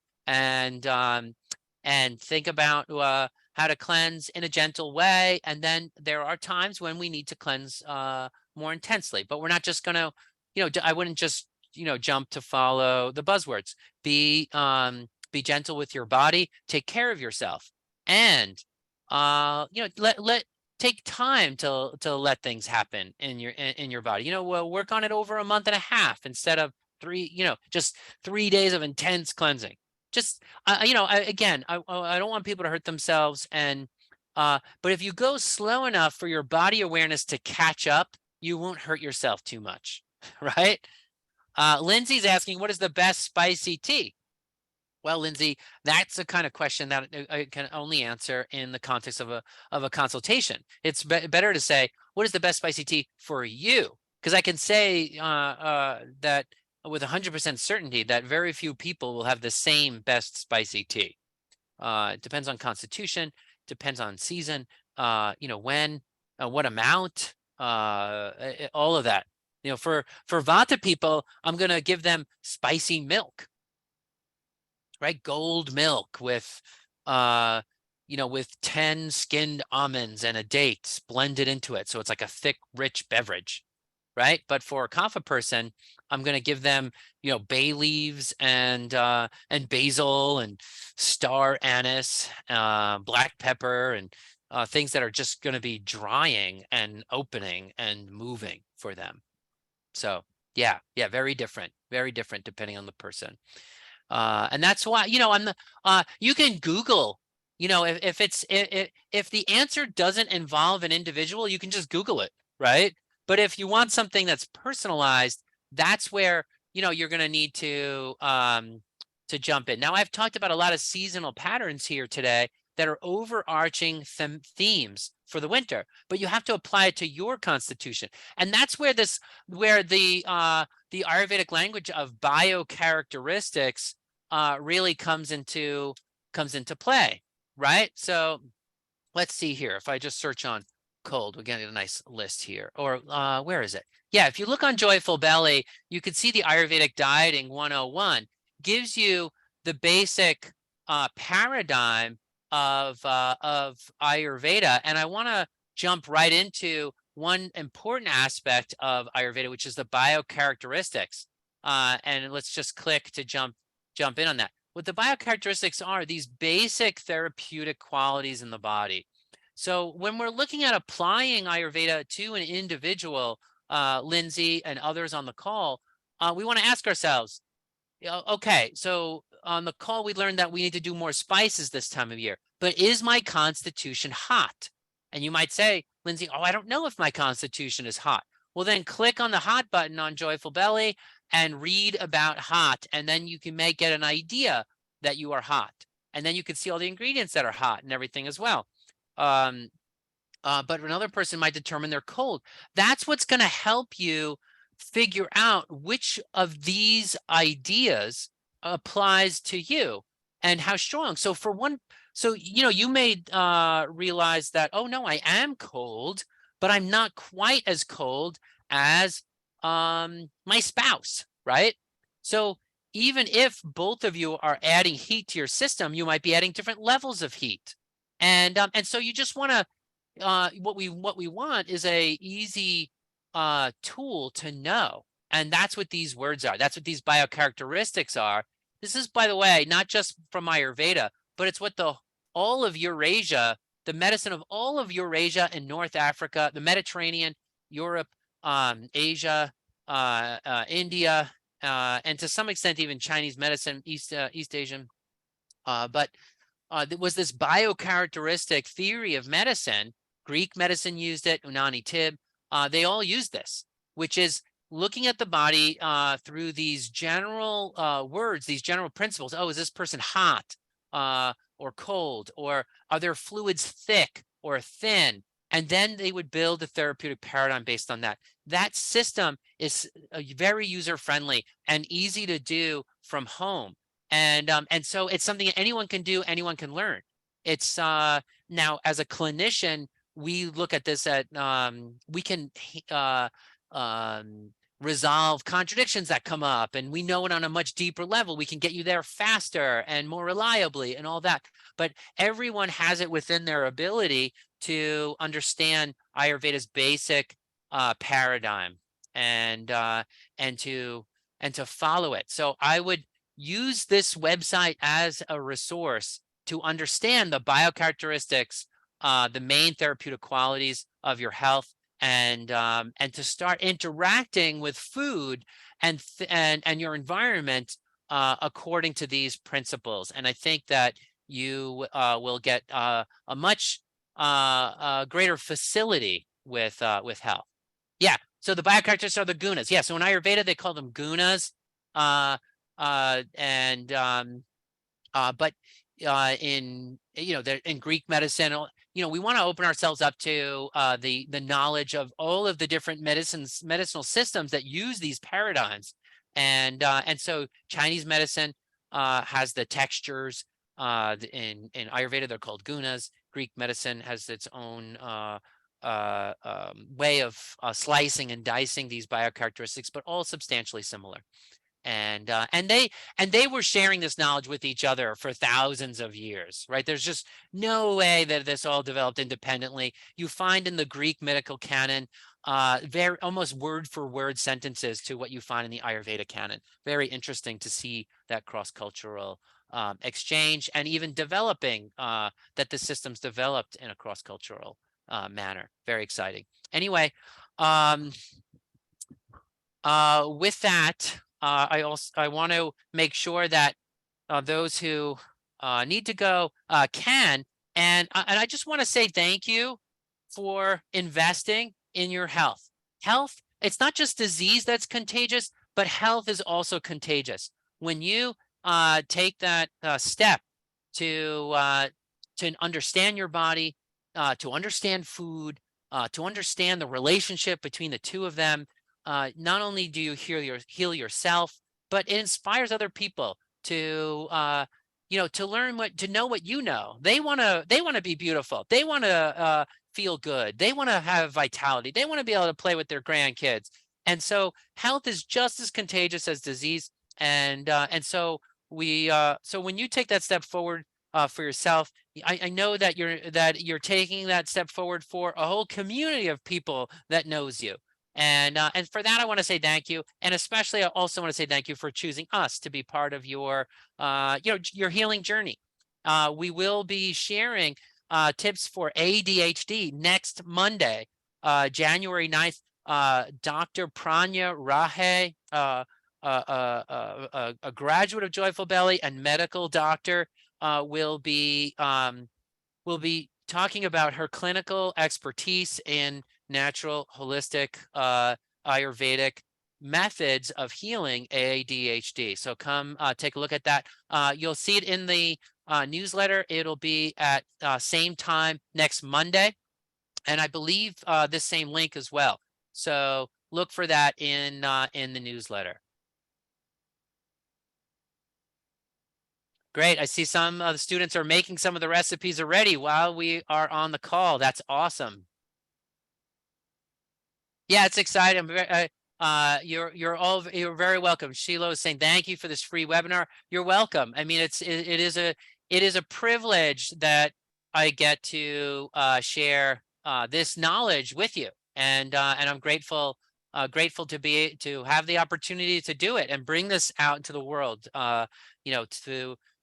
A: and think about how to cleanse in a gentle way. And then there are times when we need to cleanse more intensely, but we're not just gonna, I wouldn't just jump to follow the buzzwords. Be gentle with your body, take care of yourself, and let take time to let things happen in your body. Well, work on it over a month and a half instead of three, just 3 days of intense cleansing. Just again, I don't want people to hurt themselves, and but if you go slow enough for your body awareness to catch up, you won't hurt yourself too much, right? Lindsay's asking, what is the best spicy tea? Well, Lindsay, that's a kind of question that I can only answer in the context of a consultation. It's better to say, what is the best spicy tea for you? Because I can say that with 100% certainty that very few people will have the same best spicy tea. It depends on constitution, depends on season, when, what amount, all of that. For Vata people, I'm going to give them spicy milk. Right, gold milk with with 10 skinned almonds and a date blended into it, so it's like a thick, rich beverage, right? But for a kapha person, I'm going to give them bay leaves and basil and star anise, black pepper, and things that are just going to be drying and opening and moving for them. So yeah, very different depending on the person. And that's why, you can Google, if the answer doesn't involve an individual, you can just Google it, right? But if you want something that's personalized, that's where, you're going to need to jump in. Now, I've talked about a lot of seasonal patterns here today that are overarching themes for the winter, but you have to apply it to your constitution. And that's where the Ayurvedic language of biocharacteristics really comes into play, right? So let's see here. If I just search on cold, we're getting a nice list here. Or where is it? Yeah, if you look on Joyful Belly, you can see the Ayurvedic Dieting 101 gives you the basic paradigm of Ayurveda. And I want to jump right into one important aspect of Ayurveda, which is the biocharacteristics. And let's just click to jump in on that. What the biocharacteristics are, these basic therapeutic qualities in the body. So when we're looking at applying Ayurveda to an individual, Lindsay and others on the call, we want to ask ourselves, okay, so on the call, we learned that we need to do more spices this time of year, but is my constitution hot? And you might say, Lindsay, oh, I don't know if my constitution is hot. Well, then click on the hot button on Joyful Belly and read about hot, and then you can get an idea that you are hot. And then you can see all the ingredients that are hot and everything as well. But another person might determine they're cold. That's what's going to help you figure out which of these ideas applies to you and how strong. So for one, you may realize that, oh no, I am cold, but I'm not quite as cold as my spouse, right? So even if both of you are adding heat to your system, you might be adding different levels of heat. And so you just want to, what we want is a easy tool to know. And that's what these words are. That's what these biocharacteristics are. This is, by the way, not just from Ayurveda, but it's what all of Eurasia, the medicine of all of Eurasia and North Africa, the Mediterranean, Europe, Asia, India, and to some extent even Chinese medicine, East Asian. But there was this biocharacteristic theory of medicine. Greek medicine used it, Unani Tib. They all use this, which is looking at the body through these general words, these general principles. Oh, is this person hot or cold? Or are their fluids thick or thin? And then they would build a therapeutic paradigm based on that. That system is very user-friendly and easy to do from home. And so it's something anyone can do, anyone can learn. It's now, as a clinician, we look at this at we can resolve contradictions that come up, and we know it on a much deeper level. We can get you there faster and more reliably and all that. But everyone has it within their ability to understand Ayurveda's basic paradigm and to follow it. So I would use this website as a resource to understand the biocharacteristics the main therapeutic qualities of your health, and to start interacting with food and your environment according to these principles. And I think that you will get a much greater facility with health. Yeah. So the biocharacteristics are the gunas. Yeah. So in Ayurveda they call them gunas, and but in in Greek medicine, we want to open ourselves up to the knowledge of all of the different medicinal systems that use these paradigms, and so Chinese medicine has the textures. In Ayurveda they're called gunas. Greek medicine has its own way of slicing and dicing these biocharacteristics, but all substantially similar. And they were sharing this knowledge with each other for thousands of years, right? There's just no way that this all developed independently. You find in the Greek medical canon very almost word for word sentences to what you find in the Ayurveda canon. Very interesting to see that cross-cultural exchange, and even developing that the systems developed in a cross-cultural manner. Very exciting. Anyway, with that, I want to make sure that those who need to go can, and I just want to say thank you for investing in your health. Health, it's not just disease that's contagious, but health is also contagious. When you take that step to understand your body, to understand food, to understand the relationship between the two of them, not only do you heal yourself, but it inspires other people to to learn to know what you know. They want to be beautiful. They want to feel good. They want to have vitality. They want to be able to play with their grandkids. And so health is just as contagious as disease. And so so when you take that step forward for yourself, I know that you're taking that step forward for a whole community of people that knows you. And for that, I want to say thank you. And especially I also want to say thank you for choosing us to be part of your your healing journey. We will be sharing tips for ADHD next Monday, January 9th. Dr. Pranya Rahe, a graduate of Joyful Belly and medical doctor, will be talking about her clinical expertise in natural, holistic, Ayurvedic methods of healing ADHD. So come take a look at that. You'll see it in the newsletter. It'll be at same time next Monday. And I believe this same link as well. So look for that in the newsletter. Great. I see some of the students are making some of the recipes already while we are on the call. That's awesome. Yeah, it's exciting. You're very welcome. Sheila is saying thank you for this free webinar. You're welcome. I mean, it is a privilege that I get to share this knowledge with you, and I'm grateful to have the opportunity to do it and bring this out into the world.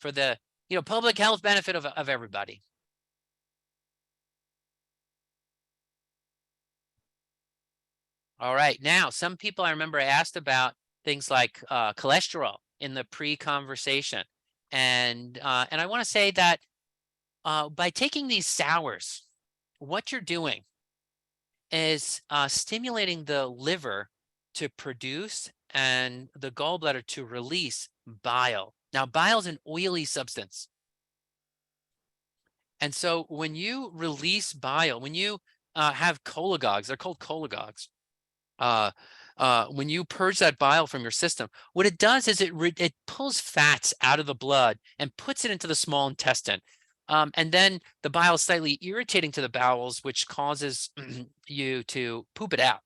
A: For the public health benefit of everybody. All right. Now, some people I remember asked about things like cholesterol in the pre-conversation. And I want to say that by taking these sours, what you're doing is stimulating the liver to produce and the gallbladder to release bile. Now, bile is an oily substance. And so when you release bile, when you have cholagogues, they're called cholagogues. When you purge that bile from your system, what it does is it pulls fats out of the blood and puts it into the small intestine. And then the bile is slightly irritating to the bowels, which causes you to poop it out.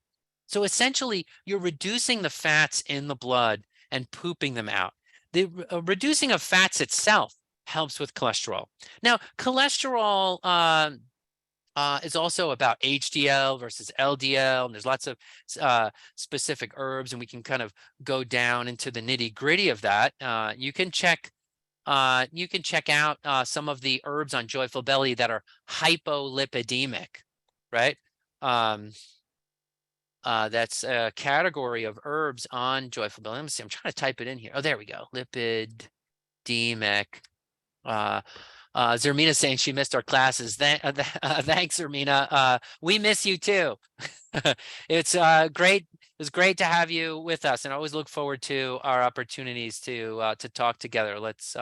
A: So essentially, you're reducing the fats in the blood and pooping them out. The reducing of fats itself helps with cholesterol. Now, cholesterol is also about HDL versus LDL, and there's lots of specific herbs, and we can kind of go down into the nitty-gritty of that. You can check you can check out some of the herbs on Joyful Belly that are hypolipidemic, right? That's a category of herbs on Joyful Belly. Let me see. I'm trying to type it in here. Oh, there we go. Lipidemic. Zermina's saying she missed our classes. Thanks, Zermina. We miss you too. It's great. It's great to have you with us, and I always look forward to our opportunities to talk together. Let's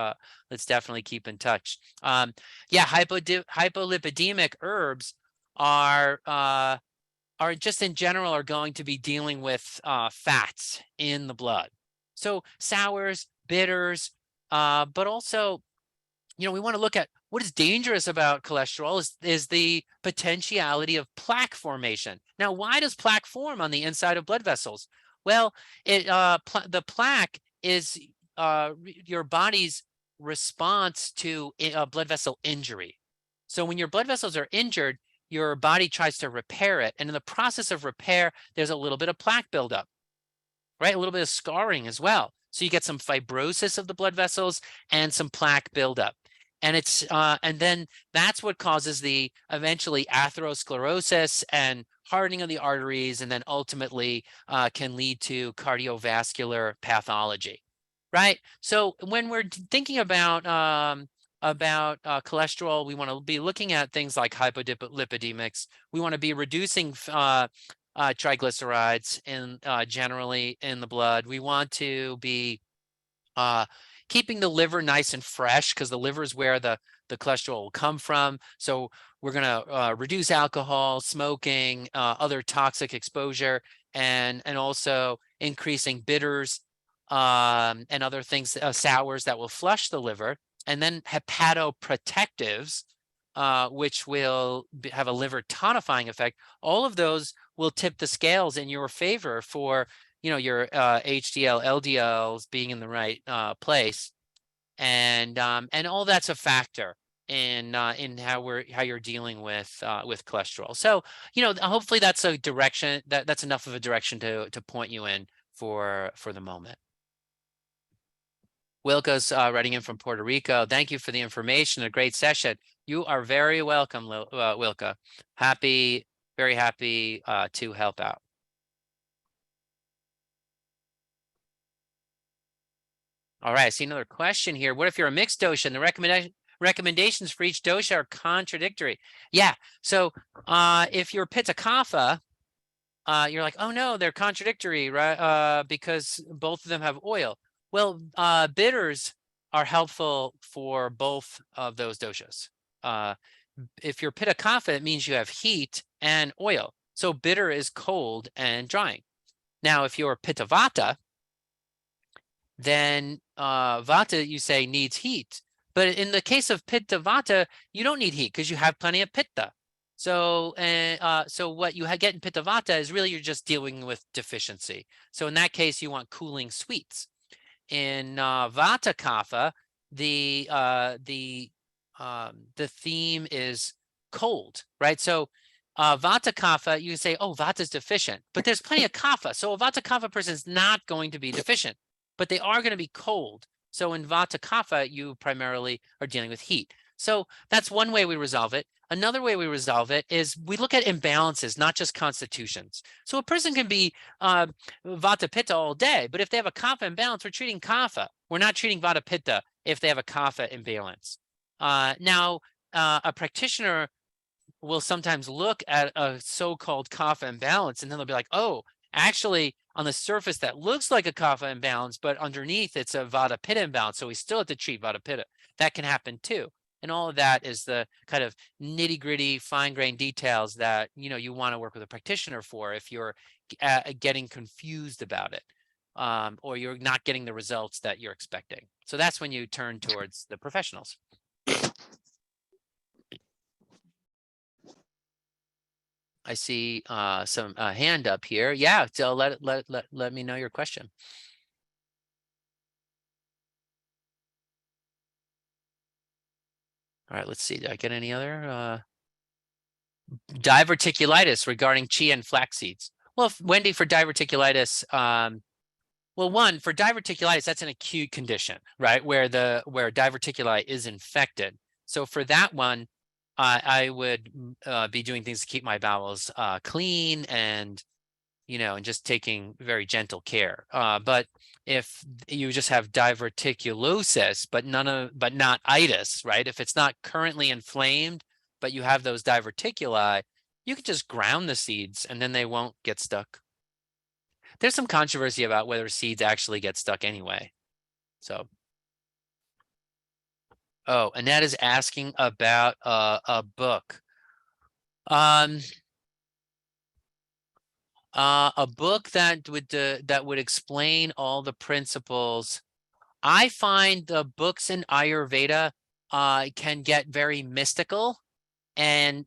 A: definitely keep in touch. Yeah, hypolipidemic herbs are just in general are going to be dealing with fats in the blood. So sours, bitters, but also, we want to look at what is dangerous about cholesterol is the potentiality of plaque formation. Now, why does plaque form on the inside of blood vessels? Well, the plaque is your body's response to a blood vessel injury. So when your blood vessels are injured, your body tries to repair it. And in the process of repair, there's a little bit of plaque buildup, right? A little bit of scarring as well. So you get some fibrosis of the blood vessels and some plaque buildup. And and then that's what causes the eventually atherosclerosis and hardening of the arteries, and then ultimately can lead to cardiovascular pathology, right? So when we're thinking about cholesterol, we want to be looking at things like hypolipidemics. We want to be reducing triglycerides generally in the blood. We want to be keeping the liver nice and fresh, because the liver is where the cholesterol will come from. So we're going to reduce alcohol, smoking, other toxic exposure, and also increasing bitters and other things, sours that will flush the liver. And then hepatoprotectives, which will have a liver tonifying effect. All of those will tip the scales in your favor for your HDL, LDLs being in the right place, and all that's a factor in how you're dealing with cholesterol. So hopefully that's a direction that's enough of a direction to point you in for the moment. Wilka's writing in from Puerto Rico. Thank you for the information. A great session. You are very welcome, Wilka. Very happy to help out. All right, I see another question here. What if you're a mixed dosha and the recommendations for each dosha are contradictory? Yeah, so if you're Pitta Kapha, you're like, oh no, they're contradictory, right? Because both of them have oil. Well, bitters are helpful for both of those doshas. If you're Pitta Kapha, it means you have heat and oil. So bitter is cold and drying. Now, if you're Pitta Vata, then Vata, you say, needs heat. But in the case of Pitta Vata, you don't need heat because you have plenty of Pitta. So what you get in Pitta Vata is really you're just dealing with deficiency. So in that case, you want cooling sweets. In Vata Kapha, the theme is cold, right? So Vata Kapha, you say, oh, Vata is deficient, but there's plenty of Kapha. So a Vata Kapha person is not going to be deficient, but they are going to be cold. So in Vata Kapha, you primarily are dealing with heat. So that's one way we resolve it. Another way we resolve it is we look at imbalances, not just constitutions. So a person can be Vata Pitta all day, but if they have a Kapha imbalance, we're treating Kapha. We're not treating Vata Pitta if they have a Kapha imbalance. Now, a practitioner will sometimes look at a so-called Kapha imbalance, and then they'll be like, oh, actually, on the surface, that looks like a Kapha imbalance, but underneath, it's a Vata Pitta imbalance. So we still have to treat Vata Pitta. That can happen too. And all of that is the kind of nitty-gritty, fine-grained details that you want to work with a practitioner for if you're getting confused about it, or you're not getting the results that you're expecting. So that's when you turn towards the professionals. I see some hand up here. Yeah, so let me know your question. All right, let's see. Did I get any other? Diverticulitis regarding chia and flax seeds. Well, Wendy, for diverticulitis, Well, one, for diverticulitis, that's an acute condition, right? Where diverticuli is infected. So for that one, I would be doing things to keep my bowels clean and, and just taking very gentle care. But if you just have diverticulosis, but not itis, right? If it's not currently inflamed, but you have those diverticuli, you can just ground the seeds and then they won't get stuck. There's some controversy about whether seeds actually get stuck anyway. So, oh, Annette is asking about a book. A book that would explain all the principles. I find the books in Ayurveda can get very mystical, and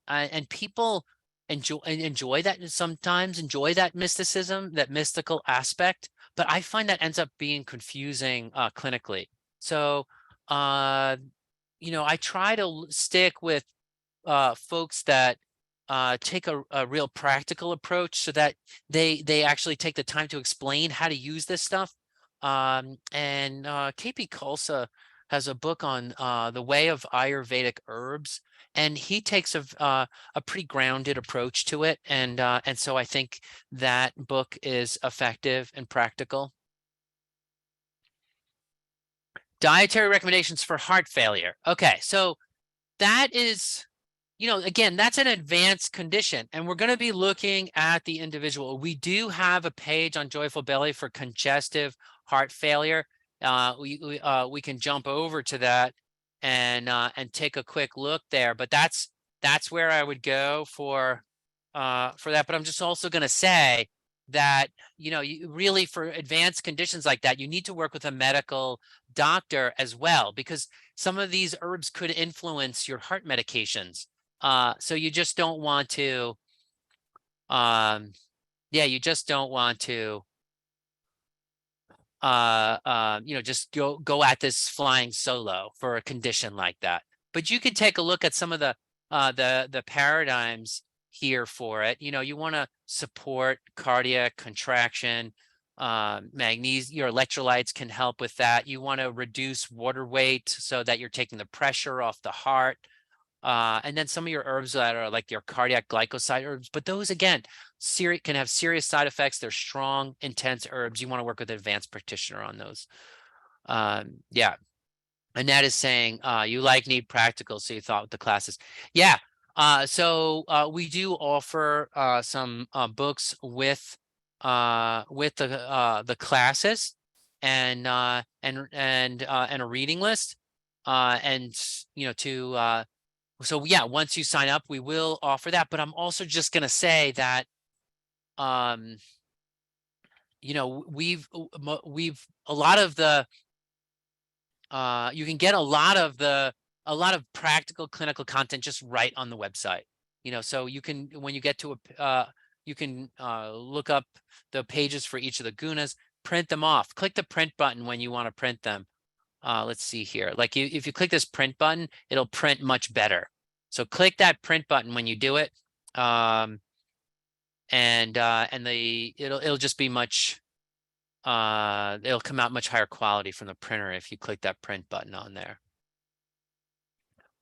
A: people enjoy that sometimes, enjoy that mysticism, that mystical aspect. But I find that ends up being confusing clinically. So, I try to stick with folks that take a real practical approach so that they actually take the time to explain how to use this stuff. And KP Khalsa has a book on the way of Ayurvedic herbs, and he takes a pretty grounded approach to it. And so I think that book is effective and practical. Dietary recommendations for heart failure. Okay, so that is, again, that's an advanced condition, and we're going to be looking at the individual. We do have a page on Joyful Belly for congestive heart failure. We can jump over to that and take a quick look there. But that's where I would go for that. But I'm just also going to say that you really, for advanced conditions like that, you need to work with a medical doctor as well, because some of these herbs could influence your heart medications. So you just don't want to, you just don't want to, just go at this flying solo for a condition like that. But you can take a look at some of the paradigms here for it. You want to support cardiac contraction. Magnesium, your electrolytes can help with that. You want to reduce water weight so that you're taking the pressure off the heart. And then some of your herbs that are like your cardiac glycoside herbs, but those again, can have serious side effects. They're strong, intense herbs. You want to work with an advanced practitioner on those. Yeah. And that is saying you need practical, so you thought with the classes. Yeah. So we do offer some books with the classes and a reading list. And so yeah, once you sign up, we will offer that. But I'm also just going to say that, we've a lot of the, you can get a lot of practical clinical content just right on the website. So you can, when you get to you can look up the pages for each of the gunas, print them off, click the print button when you want to print them. Let's see here. Like if you click this print button, it'll print much better. So click that print button when you do it. And it'll just be much, it'll come out much higher quality from the printer if you click that print button on there.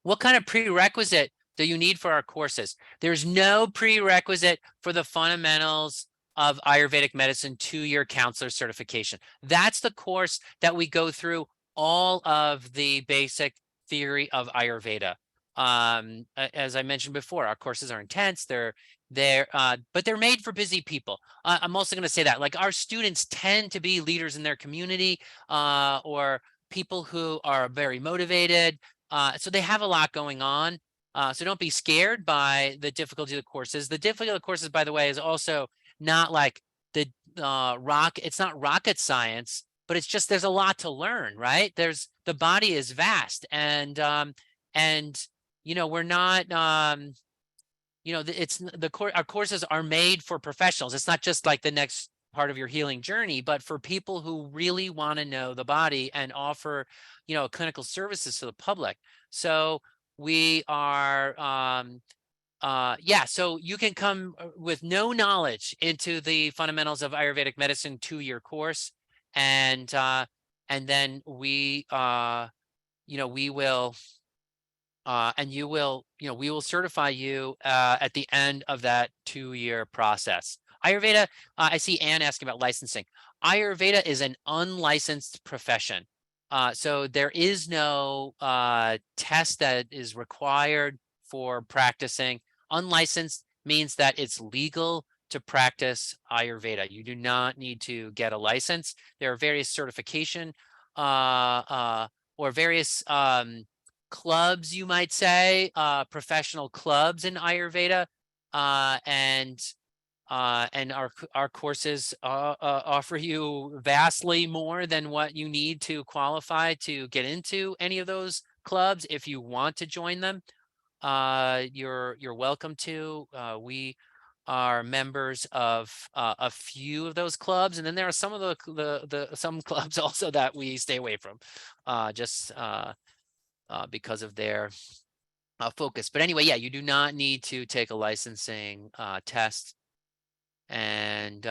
A: What kind of prerequisite do you need for our courses? There's no prerequisite for the fundamentals of Ayurvedic medicine 2-year counselor certification. That's the course that we go through all of the basic theory of Ayurveda. As I mentioned before, our courses are intense. But they're made for busy people. I'm also going to say that, like, our students tend to be leaders in their community, or people who are very motivated. So they have a lot going on. So don't be scared by the difficulty of the courses. The difficulty of the courses, by the way, is also not like it's not rocket science, but it's just, there's a lot to learn, right? The body is vast, and we're not, our courses are made for professionals. It's not just like the next part of your healing journey, but for people who really want to know the body and offer, clinical services to the public. So we are, so you can come with no knowledge into the fundamentals of Ayurvedic medicine 2-year course, and then we we will and you will, we will certify you at the end of that 2-year process. Ayurveda, I see Anne asking about licensing. Ayurveda is an unlicensed profession. So there is no test that is required for practicing. Unlicensed means that it's legal to practice Ayurveda. You do not need to get a license. There are various certification or various clubs, you might say, professional clubs in Ayurveda, and our courses offer you vastly more than what you need to qualify to get into any of those clubs. If you want to join them, you're welcome to. We are members of a few of those clubs, and then there are some of some clubs also that we stay away from, just because of their focus. But anyway, yeah, you do not need to take a licensing test, and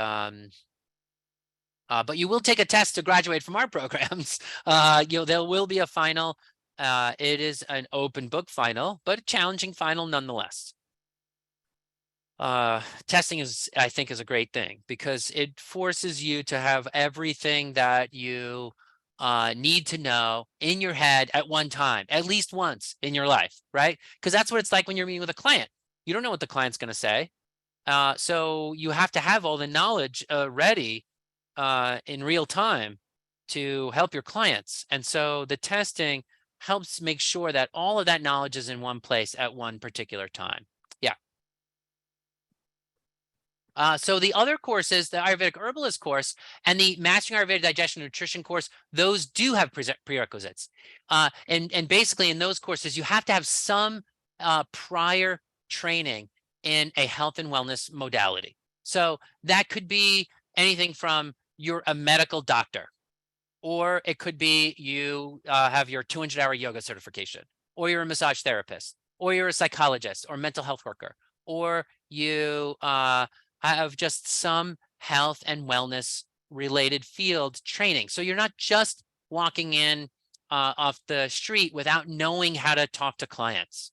A: but you will take a test to graduate from our programs. There will be a final. It is an open book final, but a challenging final nonetheless. Testing I think, is a great thing because it forces you to have everything that you need to know in your head at one time, at least once in your life, right? Because that's what it's like when you're meeting with a client. You don't know what the client's going to say. So you have to have all the knowledge ready in real time to help your clients. And so the testing helps make sure that all of that knowledge is in one place at one particular time. Yeah. So the other courses, the Ayurvedic Herbalist course and the Mastering Ayurveda Digestion and Nutrition course, those do have prerequisites. And basically in those courses, you have to have some prior training in a health and wellness modality. So that could be anything from you're a medical doctor, or it could be you have your 200-hour yoga certification, or you're a massage therapist, or you're a psychologist or mental health worker, or you have just some health and wellness related field training. So you're not just walking in off the street without knowing how to talk to clients.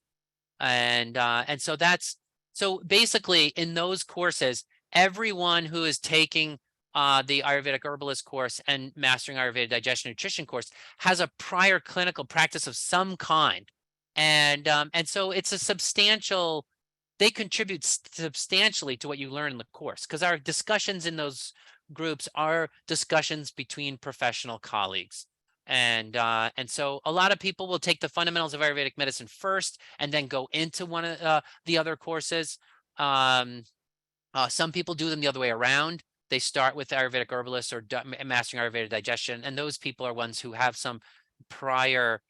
A: And so basically in those courses, everyone who is taking the Ayurvedic Herbalist course and Mastering Ayurveda Digestion and Nutrition course has a prior clinical practice of some kind. And so it's a substantial, they contribute substantially to what you learn in the course, because our discussions in those groups are discussions between professional colleagues. And so a lot of people will take the fundamentals of Ayurvedic medicine first and then go into one of the other courses. Some people do them the other way around. They start with Ayurvedic Herbalist or Mastering Ayurveda Digestion, and those people are ones who have some prior,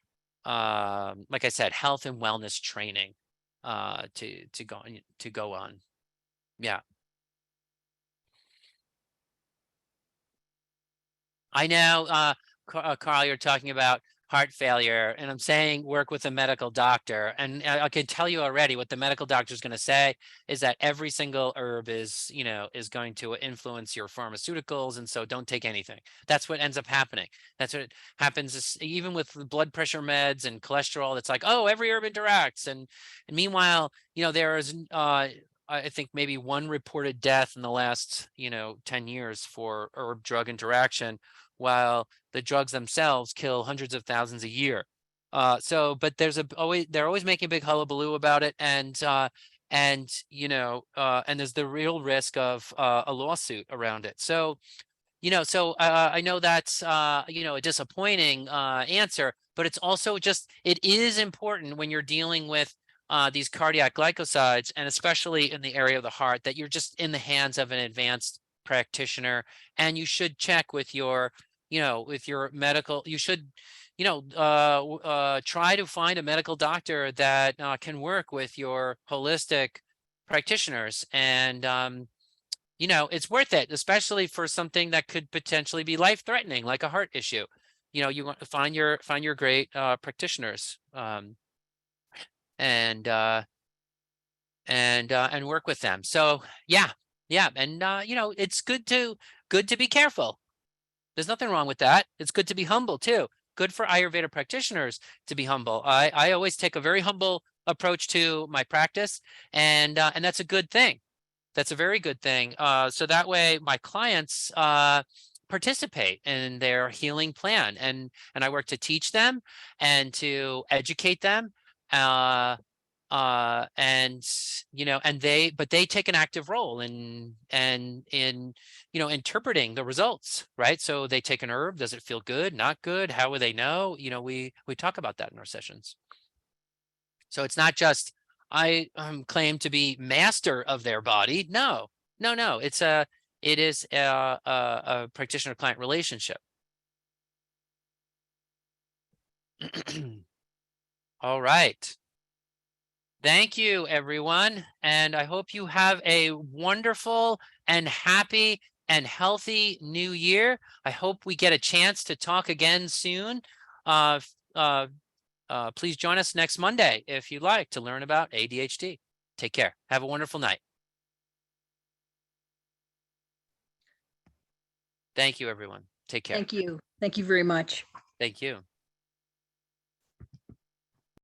A: like I said, health and wellness training to go on. Yeah. I know, Carl, you're talking about heart failure, and I'm saying work with a medical doctor. And I can tell you already what the medical doctor is going to say is that every single herb is going to influence your pharmaceuticals, and so don't take anything. That's what ends up happening. That's what happens even with blood pressure meds and cholesterol. It's like, oh, every herb interacts, and meanwhile, there is I think maybe one reported death in the last 10 years for herb drug interaction, while the drugs themselves kill hundreds of thousands a year. But they're always making a big hullabaloo about it, and there's the real risk of a lawsuit around it. So, I know that's a disappointing answer, but it's also it is important when you're dealing with these cardiac glycosides, and especially in the area of the heart, that you're just in the hands of an advanced practitioner, and you should check with your medical. You should try to find a medical doctor that can work with your holistic practitioners, and it's worth it, especially for something that could potentially be life-threatening, like a heart issue. You want to find your great practitioners, and work with them. So yeah, and it's good to be careful. There's nothing wrong with that. It's good to be humble too. Good for Ayurveda practitioners to be humble. I always take a very humble approach to my practice, and that's a good thing. That's a very good thing. So that way my clients participate in their healing plan, and I work to teach them and to educate them. And but they take an active role in interpreting the results, right? So they take an herb. Does it feel good? Not good? How will they know? We talk about that in our sessions. So it's not just I claim to be master of their body. No. It is a practitioner-client relationship. All right. Thank you, everyone. And I hope you have a wonderful and happy and healthy new year. I hope we get a chance to talk again soon. Please join us next Monday if you'd like to learn about ADHD. Take care. Have a wonderful night. Thank you, everyone. Take care.
B: Thank you. Thank you very much.
A: Thank you.